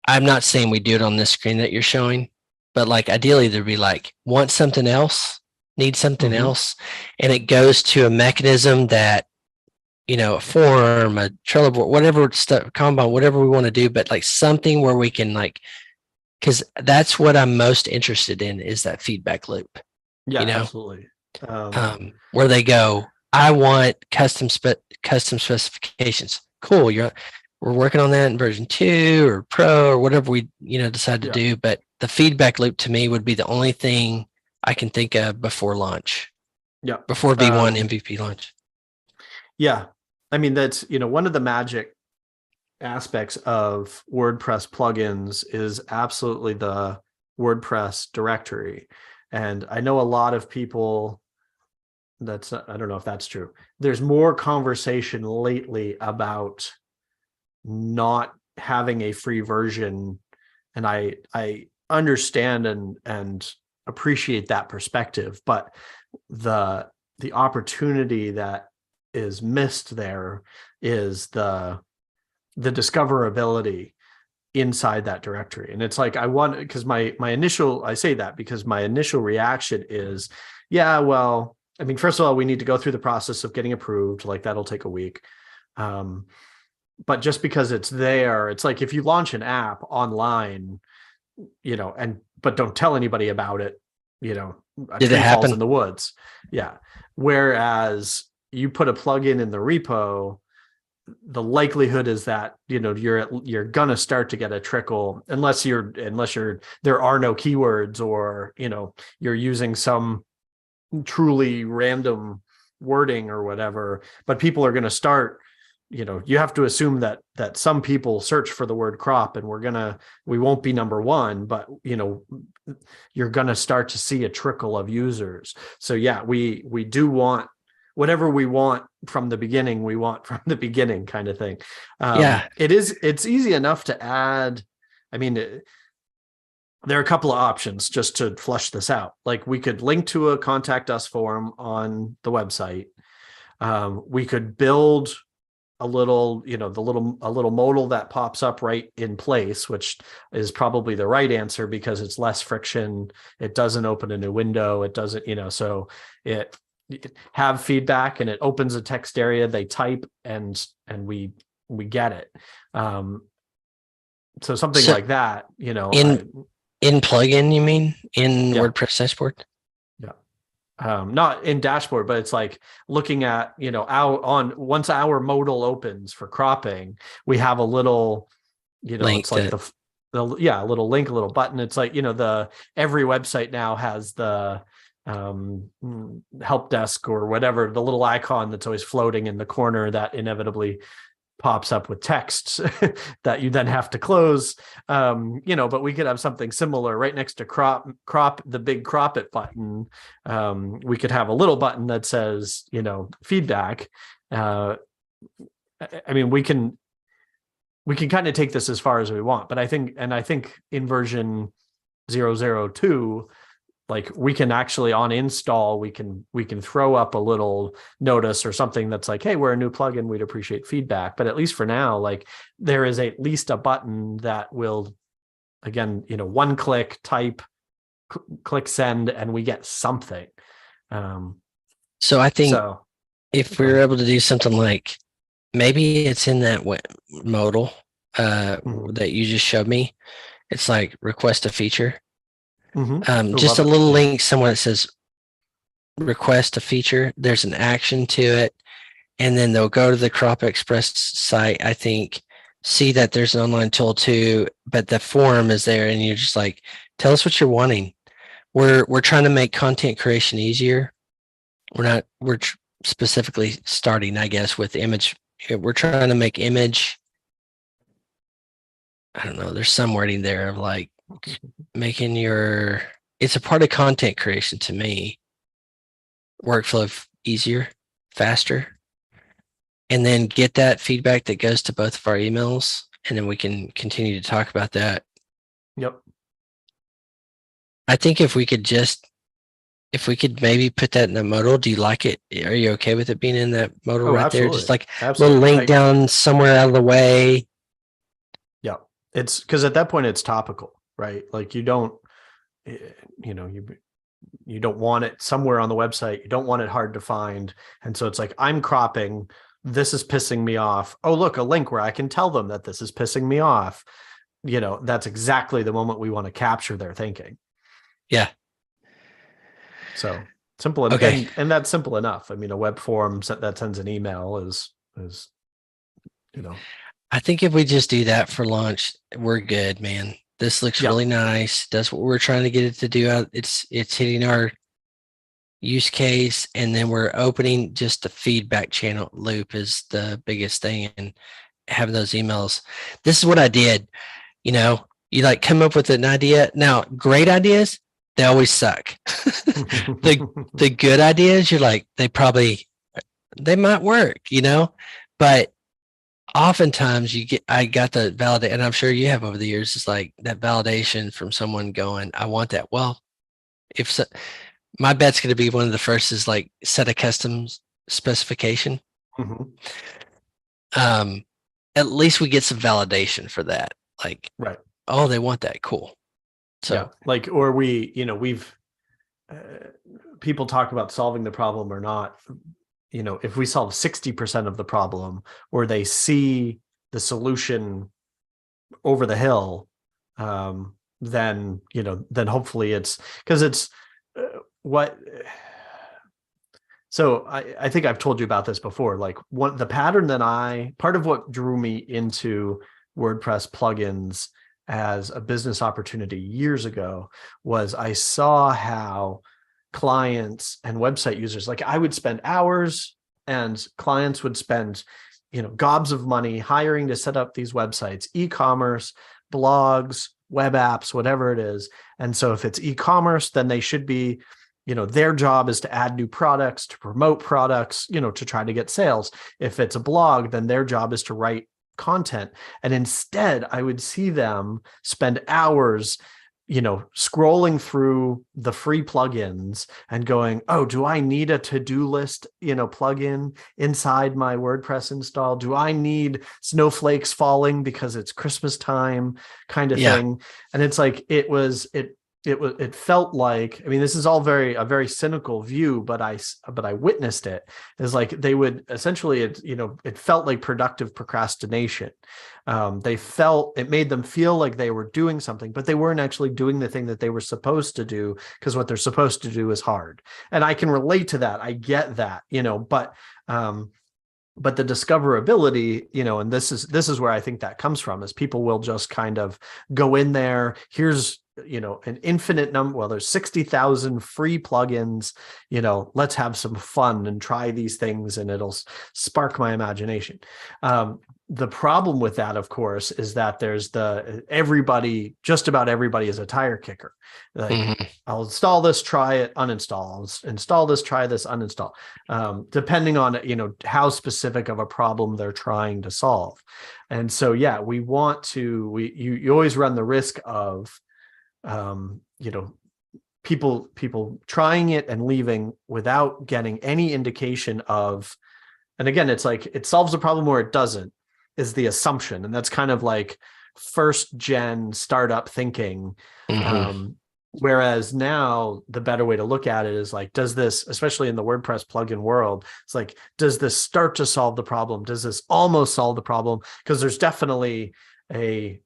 I'm not saying we do it on this screen that you're showing, but like ideally there'd be like, want something else, need something else. And it goes to a mechanism that, a form, a Trello board, whatever stuff, Kanban, whatever we want to do, but like something where we can like, because that's what I'm most interested in is that feedback loop. Yeah, absolutely. Where they go, I want custom specifications. Cool. We're working on that in version 2 or pro or whatever we, decide to do. But the feedback loop to me would be the only thing I can think of before launch. Yeah. Before V1 MVP launch. Yeah. I mean, that's, one of the magic aspects of WordPress plugins is absolutely the WordPress directory. And I know a lot of people I don't know if that's true. There's more conversation lately about not having a free version. And I understand and appreciate that perspective, but the opportunity that is missed there is the discoverability inside that directory. And it's like, because I say that because my initial reaction is, yeah, well, I mean, first of all, we need to go through the process of getting approved, like that'll take a week. But just because it's there, it's like if you launch an app online, but don't tell anybody about it, a Did tree it happen? falls in the woods. Yeah. Whereas you put a plugin in the repo, the likelihood is that you're gonna start to get a trickle unless there are no keywords or you're using some truly random wording or whatever, but people are going to start, you have to assume that some people search for the word crop and we won't be number one, but you're going to start to see a trickle of users. So yeah, we do want whatever we want from the beginning, we want from the beginning kind of thing. It's easy enough to add. I mean, there are a couple of options just to flush this out. Like we could link to a contact us form on the website. We could build a little, a little modal that pops up right in place, which is probably the right answer because it's less friction. It doesn't open a new window. It doesn't, so it have feedback and it opens a text area. They type and we get it. So something like that, in plugin, you mean in WordPress dashboard? Yeah. Not in dashboard, but it's like looking at, once our modal opens for cropping, we have a little, link it's like a little link, a little button. It's like, every website now has the help desk or whatever, the little icon that's always floating in the corner that inevitably pops up with text that you then have to close. But we could have something similar right next to crop, the big crop it button. We could have a little button that says, feedback. I mean, we can kind of take this as far as we want, but I think in version 002, like we can actually on install, we can throw up a little notice or something that's like, hey, we're a new plugin, we'd appreciate feedback. But at least for now, like there is at least a button that will again, one click, type, click send, and we get something. So I think So if we were able to do something like, maybe it's in that modal that you just showed me. It's like request a feature. Just a little link somewhere that says request a feature. There's an action to it. And then they'll go to the Crop.Express site, I think, see that there's an online tool too, but the form is there, and you're just like, tell us what you're wanting. We're trying to make content creation easier. We're specifically starting, I guess, with image. We're trying to make image. I don't know. There's some wording there of like making it's a part of content creation to me. Workflow easier, faster, and then get that feedback that goes to both of our emails, and then we can continue to talk about that. Yep. I think if we could maybe put that in the modal, do you like it? Are you okay with it being in that modal right absolutely. there? Just like absolutely. little link down somewhere out of the way. Yeah. It's because at that point it's topical, right? Like you don't, you don't want it somewhere on the website. You don't want it hard to find. And so it's like, I'm cropping. This is pissing me off. Oh, look, a link where I can tell them that this is pissing me off. That's exactly the moment we want to capture their thinking. Yeah. So simple. Okay. And that's simple enough. I mean, a web form that sends an email is. I think if we just do that for launch, we're good, man. This looks really nice. Does what we're trying to get it to do. It's hitting our use case, and then we're opening just the feedback channel loop is the biggest thing, and having those emails. This is what I did. You like come up with an idea. Now, great ideas, they always suck. the good ideas, you're like, they might work, but oftentimes I got the validate, and I'm sure you have over the years, it's like that validation from someone going, I want that. Well, my bet's going to be one of the first is like set a custom specification. At least we get some validation for that. Like, right. Oh, they want that. Cool. So or we've people talk about solving the problem or not. If we solve 60% of the problem, or they see the solution over the hill, then hopefully it's because it's what. So I think I've told you about this before. Like the pattern that part of what drew me into WordPress plugins as a business opportunity years ago was I saw how clients and website users, like I would spend hours and clients would spend, gobs of money hiring to set up these websites, e-commerce, blogs, web apps, whatever it is. And so if it's e-commerce, then they should be, their job is to add new products, to promote products, to try to get sales. If it's a blog, then their job is to write content. And instead, I would see them spend hours scrolling through the free plugins and going, oh, do I need a to-do list, plugin inside my WordPress install? Do I need snowflakes falling because it's Christmas time kind of thing? And it's like, it felt like, I mean, this is all a very cynical view, but I witnessed it. It's like they would essentially, it felt like productive procrastination. It made them feel like they were doing something, but they weren't actually doing the thing that they were supposed to do, because what they're supposed to do is hard. And I can relate to that. I get that, but the discoverability, and this is where I think that comes from, is people will just kind of go in there. Here's, an infinite number. Well, there's 60,000 free plugins, let's have some fun and try these things and it'll spark my imagination. The problem with that, of course, is that there's just about everybody is a tire kicker. Like, I'll install this, try it, uninstall. I'll install this, try this, uninstall. Depending on, how specific of a problem they're trying to solve. And so, we want to, you always run the risk of, people trying it and leaving without getting any indication of, and again, it's like, it solves a problem or it doesn't, is the assumption. And that's kind of like first gen startup thinking. Mhm. Whereas now the better way to look at it is like, does this, especially in the WordPress plugin world, it's like, does this start to solve the problem? Does this almost solve the problem? Because there's definitely a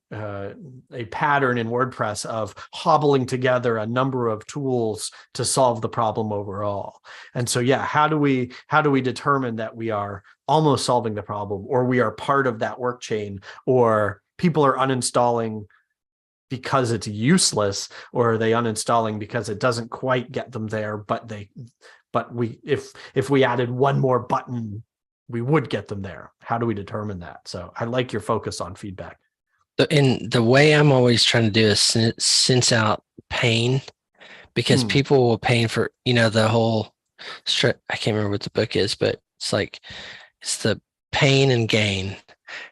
pattern in WordPress of hobbling together a number of tools to solve the problem overall. And so, yeah, how do we determine that we are almost solving the problem, or we are part of that work chain, or people are uninstalling because it's useless, or are they uninstalling because it doesn't quite get them there, but we, if we added one more button, we would get them there? How do we determine that? So I like your focus on feedback. And the way I'm always trying to do is sense out pain, because people will pain for, the whole, I can't remember what the book is, but it's like, it's the pain and gain.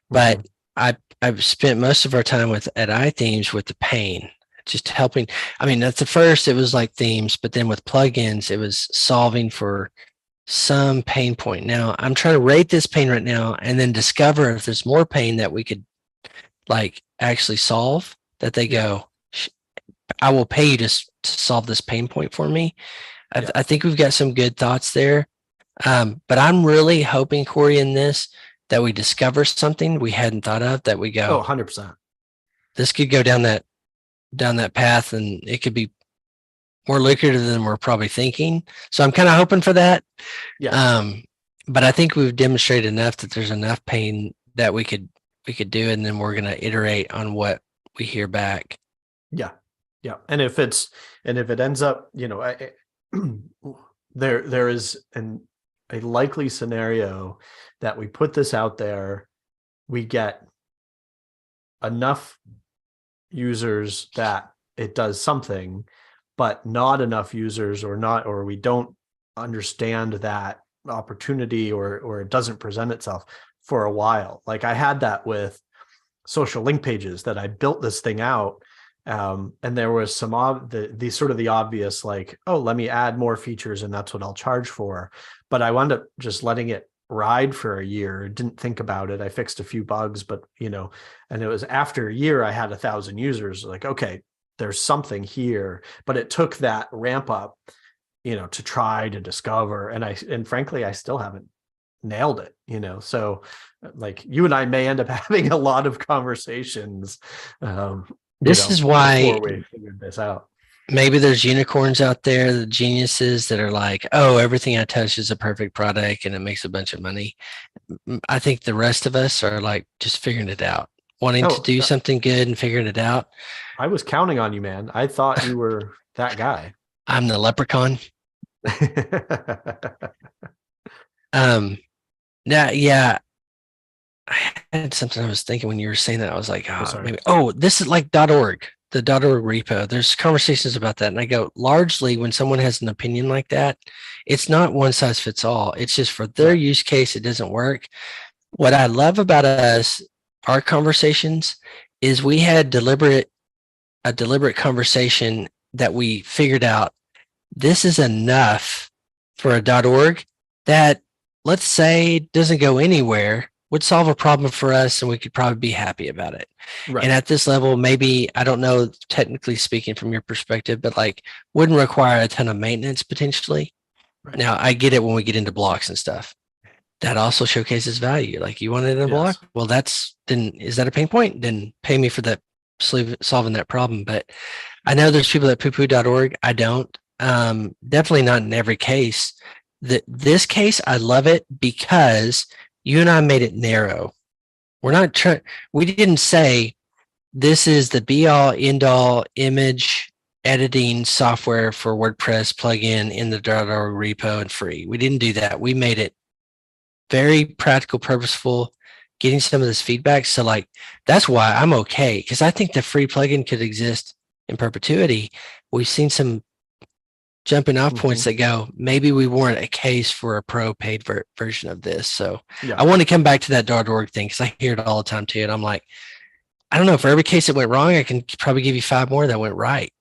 But I've spent most of our time at iThemes with the pain, just helping. I mean, at the first it was like themes, but then with plugins, it was solving for some pain point. Now I'm trying to rate this pain right now and then discover if there's more pain that we could like actually solve, that they go, I will pay you to solve this pain point for me. I think we've got some good thoughts there. But I'm really hoping, Cory, in this, that we discover something we hadn't thought of, that we go, 100%. This could go down that path, and it could be more lucrative than we're probably thinking. So I'm kind of hoping for that. Yeah. But I think we've demonstrated enough that there's enough pain that we could do, and then we're going to iterate on what we hear back. Yeah. Yeah. And if it ends up, there is a likely scenario that we put this out there, we get enough users that it does something, but not enough users, or we don't understand that opportunity, or it doesn't present itself for a while. Like I had that with social link pages, that I built this thing out. And there was some the sort of the obvious, like, oh, let me add more features and that's what I'll charge for. But I wound up just letting it ride for a year. Didn't think about it. I fixed a few bugs, but and it was after a year I had 1,000 users. Like, okay, there's something here. But it took that ramp up, to try to discover. And frankly, I still haven't nailed it. So like you and I may end up having a lot of conversations. This is why before we figured this out. Maybe there's unicorns out there, the geniuses that are like, oh, everything I touch is a perfect product and it makes a bunch of money. I think the rest of us are like just figuring it out, wanting to do something good and figuring it out. I was counting on you, man. I thought you were that guy. I'm the leprechaun. Yeah. I had something I was thinking when you were saying that. I was like, this is like .org, the .org repo. There's conversations about that. And I go, largely when someone has an opinion like that, it's not one size fits all. It's just for their use case, it doesn't work. What I love about us, our conversations, is we had a deliberate conversation that we figured out this is enough for a .org that, let's say, doesn't go anywhere, would solve a problem for us, and we could probably be happy about it. Right. And at this level, maybe, I don't know, technically speaking from your perspective, but like wouldn't require a ton of maintenance potentially. Right. Now, I get it when we get into blocks and stuff. That also showcases value. Like, you wanted a block? Well, then is that a pain point? Then pay me for that, solving that problem. But I know there's people that poo-poo.org. I don't. Definitely not in every case. This case, I love it because you and I made it narrow. We didn't say this is the be all end all image editing software for WordPress plugin in the .org repo and free. We didn't do that. We made it very practical, purposeful, getting some of this feedback. So like, that's why I'm okay, because I think the free plugin could exist in perpetuity. We've seen some jumping off points that go, maybe we weren't a case for a pro paid version of this. So I want to come back to that .org thing, because I hear it all the time too. And I'm like, I don't know, for every case that went wrong, I can probably give you 5 more that went right.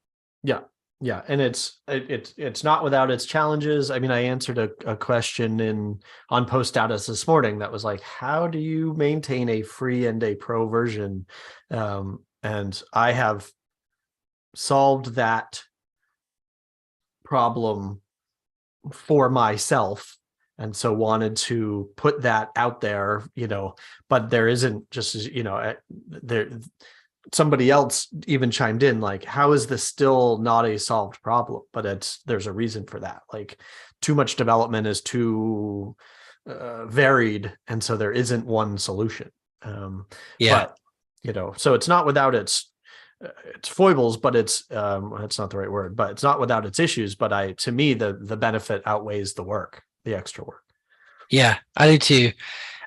Yeah. Yeah, and it's not without its challenges. I mean, I answered a question on Post Status this morning that was like, how do you maintain a free and a pro version? And I have solved that problem for myself, and so wanted to put that out there, but there isn't just, there somebody else even chimed in like, how is this still not a solved problem? But there's a reason for that. Like, too much development is too varied, and so there isn't one solution. Yeah. But so it's not without its foibles, but that's not the right word, but it's not without its issues. But to me, the benefit outweighs the extra work. Yeah, I do too.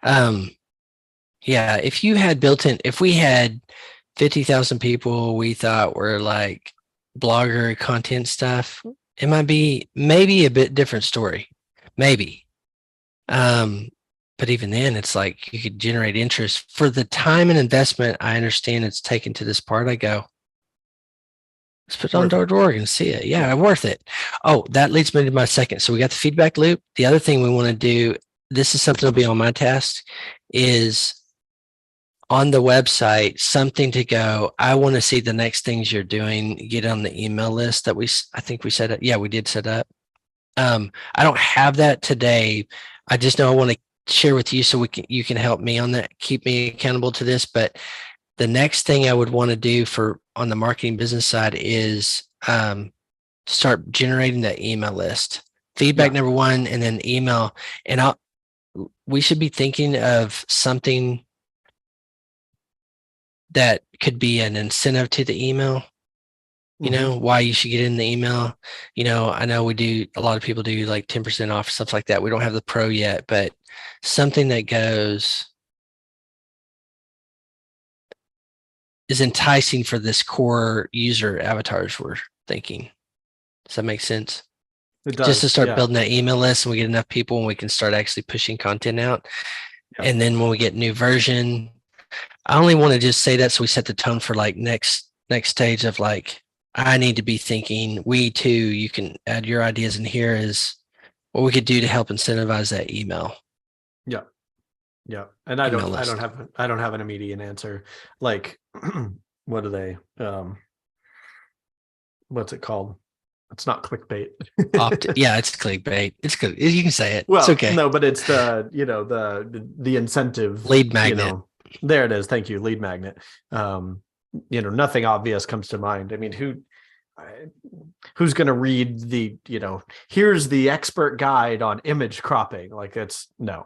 Yeah, if we had 50,000 people we thought were like blogger content stuff, it might be maybe a bit different story. Maybe. But even then, it's like you could generate interest for the time and investment. I understand it's taken to this part. I go, let's put it on .org and see it. Yeah, worth it. Oh, that leads me to my second. So we got the feedback loop. The other thing we want to do, this is something that'll be on my task, is on the website, something to go, I want to see the next things you're doing, get on the email list that I think we set up. Yeah, we did set up. I don't have that today. I just know I want to share with you so you can help me on that, keep me accountable to this. But the next thing I would want to do on the marketing business side is start generating that email list. Feedback number one, and then email. And we should be thinking of something that could be an incentive to the email. Why you should get in the email. I know a lot of people do like 10% off, stuff like that. We don't have the pro yet, but something that is enticing for this core user avatars we're thinking. Does that make sense? It does, just to start building that email list, and we get enough people and we can start actually pushing content out. And then when we get new version, I only want to just say that so we set the tone for like next stage of like, I need to be thinking, we too, you can add your ideas in here is what we could do to help incentivize that email. Yeah. Yeah. And I don't have an immediate answer. Like, what do they, what's it called? It's not clickbait. Yeah, it's clickbait. It's good. You can say it. Well, it's okay. No, but it's the incentive lead magnet. There it is. Thank you. Lead magnet. Nothing obvious comes to mind. I mean, who's going to read here's the expert guide on image cropping? Like, it's yeah.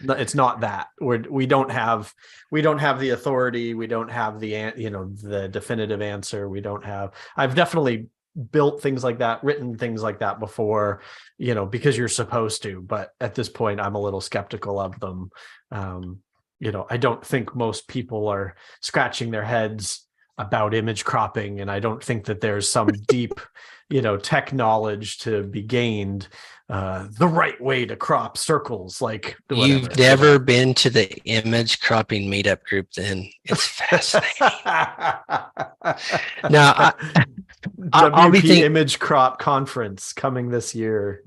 It's not that. We don't have the authority. We don't have the definitive answer. I've definitely built things like that, written things like that before, because you're supposed to, but at this point I'm a little skeptical of them. I don't think most people are scratching their heads about image cropping, and I don't think that there's some deep, tech knowledge to be gained. The right way to crop circles, like whatever. You've never been to the image cropping meetup group, then it's fascinating. Now, I'll be thinking image crop conference coming this year.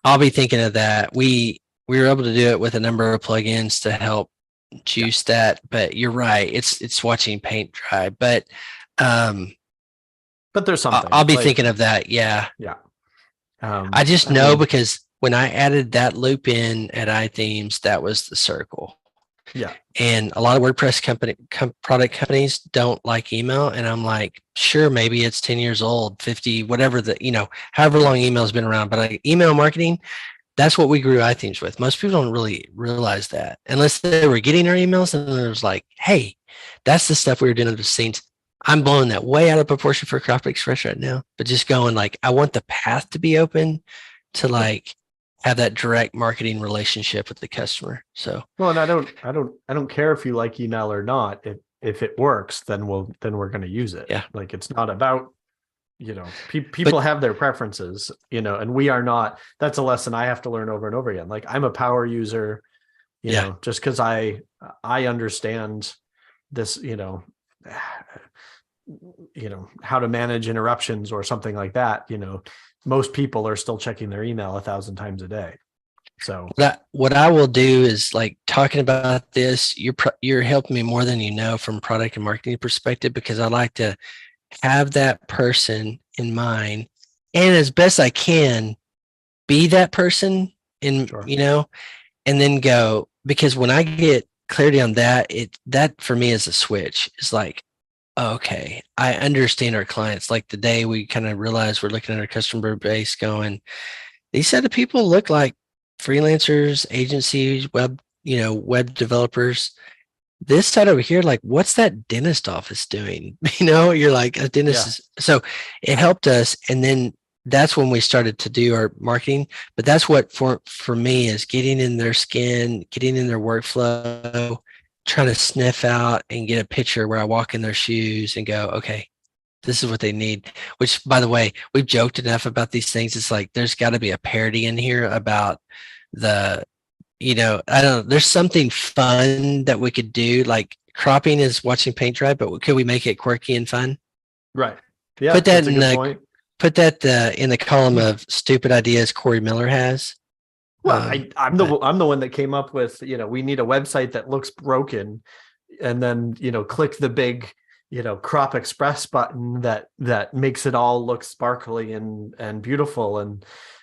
I'll be thinking of that. We were able to do it with a number of plugins to help juice that, but you're right. It's watching paint dry, but there's something. I'll be thinking of that. Yeah. Yeah. I just know because when I added that loop in at iThemes, that was the circle. Yeah. And a lot of WordPress product companies don't like email. And I'm like, sure, maybe it's 10 years old, 50, whatever however long email's been around, but email marketing, that's what we grew iThemes with. Most people don't really realize that unless they were getting our emails and it was like, hey, that's the stuff we were doing under the scenes. I'm blowing that way out of proportion for Crop.Express right now, but just going like, I want the path to be open to like have that direct marketing relationship with the customer. So, well, and I don't care if you like email or not. If it works, then we're going to use it. Yeah. Like, it's not about, people have their preferences, and we are not. That's a lesson I have to learn over and over again. Like, I'm a power user, just because I understand this, how to manage interruptions or something like that, most people are still checking their email 1,000 times a day. So what I will do is, like, talking about this, you're helping me more than you know from product and marketing perspective, because I like to have that person in mind, and as best I can be that person in, sure. and then go, because when I get clarity on that, that for me is a switch. It's like, okay, I understand our clients. Like the day we kind of realize we're looking at our customer base going, these set of people look like freelancers, agencies, web developers. This side over here, like, what's that dentist office doing? You're like, a dentist Yeah. so it helped us. And then that's when we started to do our marketing. But that's what for me is getting in their skin, getting in their workflow, trying to sniff out and get a picture where I walk in their shoes and go, okay, this is what they need. Which, by the way, we've joked enough about these things. It's like, there's got to be a parody in here about the, I don't know, there's something fun that we could do. Like, cropping is watching paint dry, but could we make it quirky and fun? Right. Yeah, Put that that's a in good the point. put that in the column of stupid ideas Cory Miller has. Well, I'm But the one that came up with, we need a website that looks broken, and then, click the big, Crop.Express button that makes it all look sparkly and beautiful.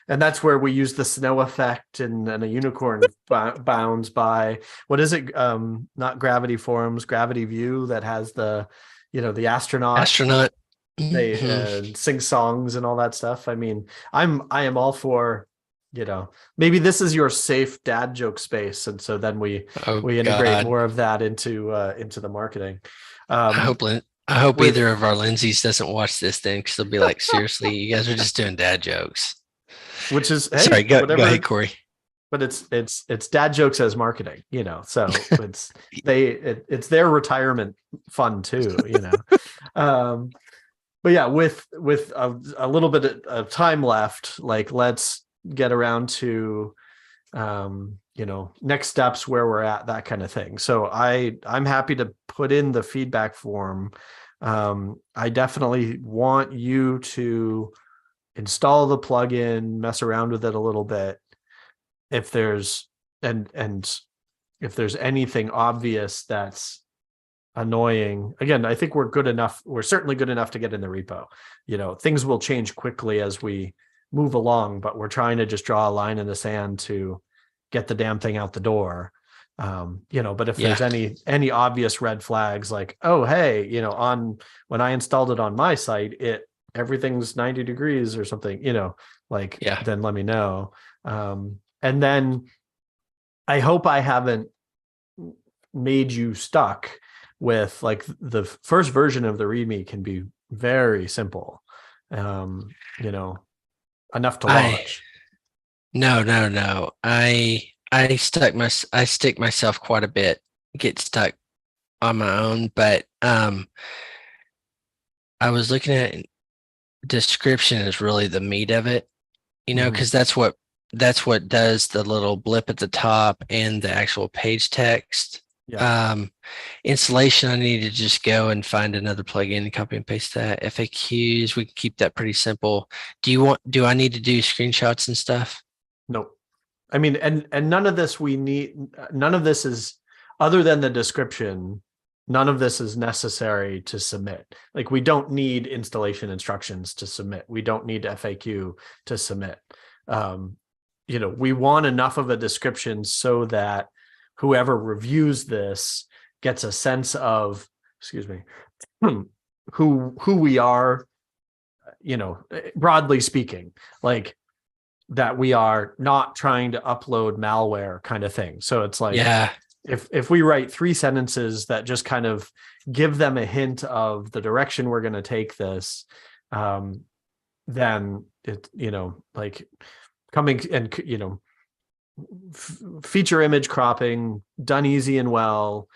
And that's where we use the snow effect, and a unicorn bounds by, what is it? Not Gravity Forms, Gravity View, that has the, the astronaut. astronaut. They Mhm. sing songs and all that stuff. I mean, I am all for, maybe this is your safe dad joke space, and so then we Oh integrate God. more of that into the marketing. I Um, hope I hope either with of our Lindsays doesn't watch this thing, because they'll be like, seriously, you guys are just doing dad jokes. which is, Sorry, hey, go ahead, whatever, Cory. but it's dad jokes as marketing, so it's their retirement fund too. Um, but yeah, with a little bit of time left, like, let's get around to next steps, where we're at, that kind of thing. So I'm happy to put in the feedback form. I definitely want you to install the plugin, mess around with it a little bit. If there's and if there's anything obvious that's annoying, again, I think we're good enough. We're certainly good enough to get in the repo. Things will change quickly as we move along, but we're trying to just draw a line in the sand to get the damn thing out the door. But if Yeah. there's any obvious red flags, like, oh, hey, on when I installed it on my site, everything's 90 degrees or something, like, Yeah. then let me know. And then I hope I haven't made you stuck with, like, the first version of the README can be very simple, enough to I launch. No. I stick myself quite a bit, get stuck on my own, but I was looking at description is really the meat of it, because that's what does the little blip at the top and the actual page text. Yeah. Installation, I need to just go and find another plugin and copy and paste that. FAQs, we can keep that pretty simple. Do I need to do screenshots and stuff? Nope. I mean, and none of this none of this is, other than the description, none of this is necessary to submit. Like, we don't need installation instructions to submit. We don't need FAQ to submit. We want enough of a description so that whoever reviews this gets a sense of, excuse me, who we are, broadly speaking, like, that we are not trying to upload malware kind of thing. So it's like, Yeah. if we write 3 sentences that just kind of give them a hint of the direction we're going to take this, then it, like, coming and, feature image cropping done easy and well,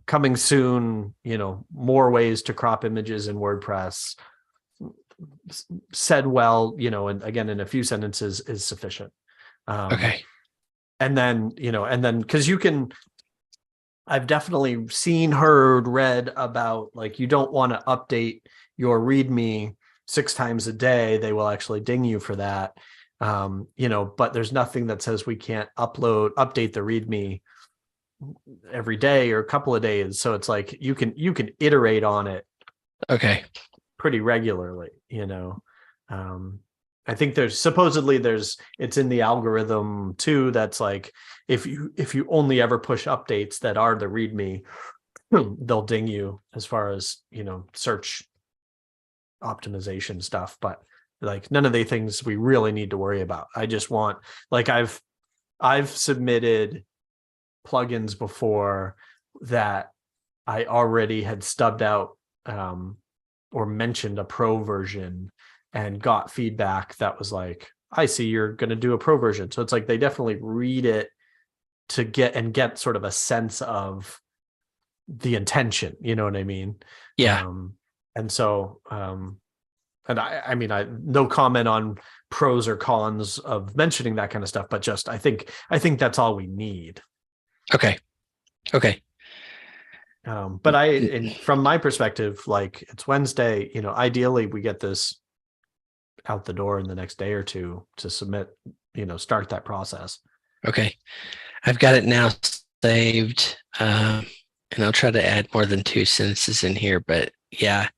coming soon, more ways to crop images in WordPress, said well, and again, in a few sentences is sufficient. Okay. And then because you can, I've definitely seen, heard, read about like you don't want to update your README 6 times a day. They will actually ding you for that. But there's nothing that says we can't update the README every day or a couple of days. So it's like you can iterate on it Okay. pretty regularly. I think it's in the algorithm too. That's like, if you only ever push updates that are the README, they'll ding you as far as, search optimization stuff, but like none of the things we really need to worry about. I just want, like, I've submitted plugins before that I already had stubbed out, or mentioned a pro version and got feedback that was like, I see you're going to do a pro version. So it's like they definitely read it to get sort of a sense of the intention, you know what I mean? Yeah. And so, and I mean, no comment on pros or cons of mentioning that kind of stuff, but just I think that's all we need. Okay. But from my perspective, like, it's Wednesday, ideally we get this out the door in the next day or two to submit, start that process. Okay. I've got it now saved. And I'll try to add more than 2 sentences in here, but yeah,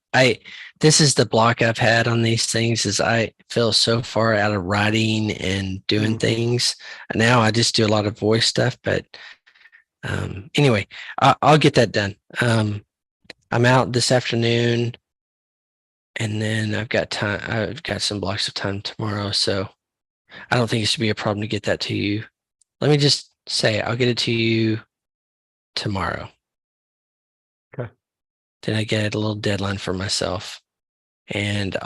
this is the block I've had on these things, is I feel so far out of writing and doing things. And now I just do a lot of voice stuff, but anyway, I'll get that done. I'm out this afternoon, and then I've got time. I've got some blocks of time tomorrow, so I don't think it should be a problem to get that to you. Let me just say I'll get it to you tomorrow. Okay. Then I get a little deadline for myself, and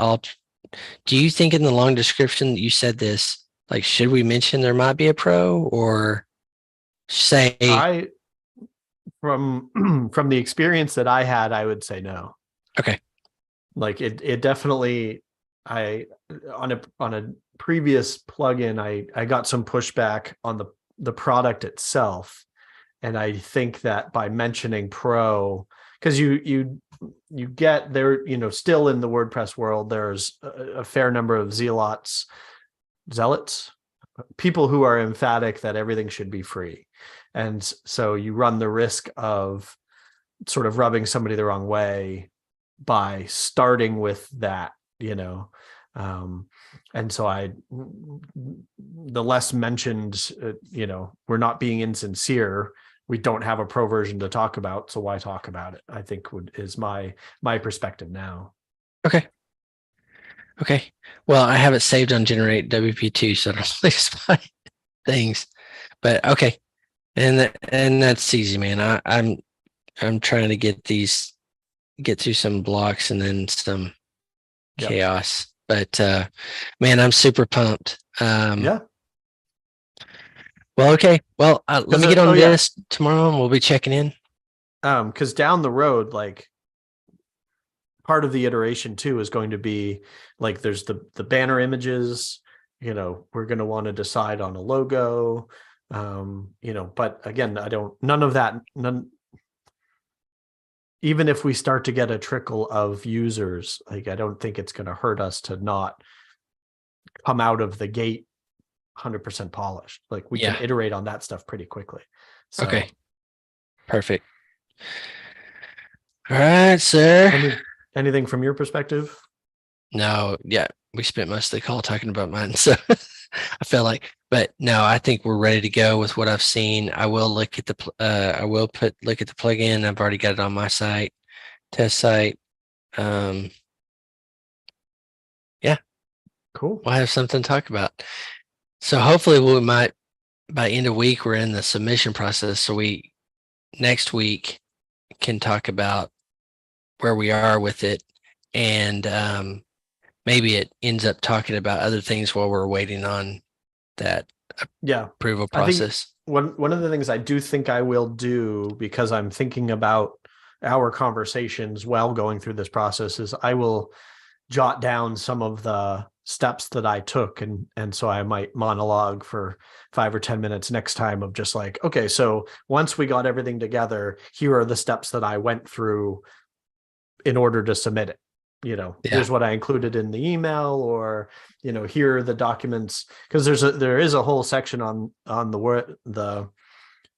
do you think in the long description you said this, like, should we mention there might be a pro, or say from the experience that I had, I would say no. Okay. Like it definitely, on a previous plugin, I got some pushback on the product itself. And I think that by mentioning pro, because you get there, still in the WordPress world, there's a fair number of zealots, people who are emphatic that everything should be free. And so you run the risk of sort of rubbing somebody the wrong way by starting with that, and so the less mentioned, we're not being insincere. We don't have a pro version to talk about, so why talk about it? I think is my perspective now. Okay. Well, I have it saved on Generate WP2, so I don't lose my things. But okay, and that's easy, man. I'm trying to get through some blocks and then some chaos. But man, I'm super pumped. Yeah. Well, okay. Well, let me get on this tomorrow, and we'll be checking in. Because down the road, like, part of the iteration too is going to be like, there's the banner images. We're going to want to decide on a logo. But again, none of that. Even if we start to get a trickle of users, like, I don't think it's going to hurt us to not come out of the gate 100% polished. Like, we can iterate on that stuff pretty quickly. So. Okay. Perfect. All right, sir. Anything from your perspective? No, yeah, we spent most of the call talking about mine, so I feel like, but no, I think we're ready to go with what I've seen. I will look at the plugin. I've already got it on my site, test site. Yeah, cool. We'll have something to talk about. So hopefully we might, by end of week, we're in the submission process. So we next week can talk about where we are with it, and maybe it ends up talking about other things while we're waiting on that approval process. One of the things I do think I will do, because I'm thinking about our conversations while going through this process, is I will jot down some of the steps that I took. And so I might monologue for 5 or 10 minutes next time of just like, okay, so once we got everything together, here are the steps that I went through in order to submit it. Yeah. Here's what I included in the email, or, here are the documents, because there is a whole section on the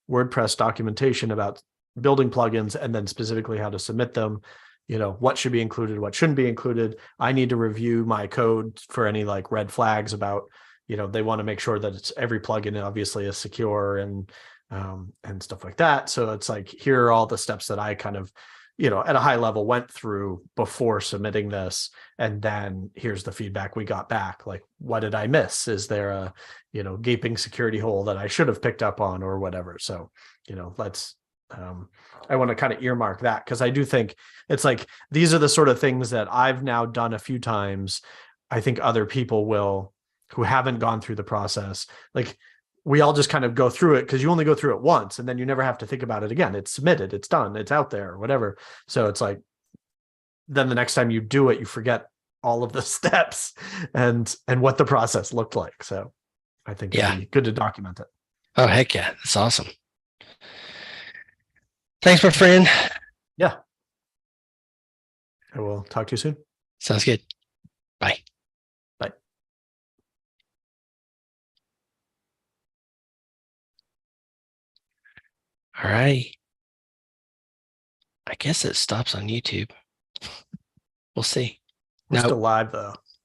WordPress documentation about building plugins, and then specifically how to submit them, what should be included, what shouldn't be included. I need to review my code for any like red flags about, they want to make sure that it's every plugin obviously is secure and stuff like that. So it's like, here are all the steps that I kind of, at a high level went through before submitting this. And then here's the feedback we got back. Like, what did I miss? Is there a, gaping security hole that I should have picked up on or whatever? So, let's, I want to kind of earmark that, because I do think it's like, these are the sort of things that I've now done a few times. I think other people will, who haven't gone through the process, like, we all just kind of go through it because you only go through it once and then you never have to think about it again. It's submitted, it's done, it's out there, whatever. So it's like, then the next time you do it, you forget all of the steps and what the process looked like. So I think it'd be good to document it. Oh, heck yeah. That's awesome. Thanks, my friend. Yeah. I will talk to you soon. Sounds good. Bye. Bye. All right. I guess it stops on YouTube. We'll see. We're still live though.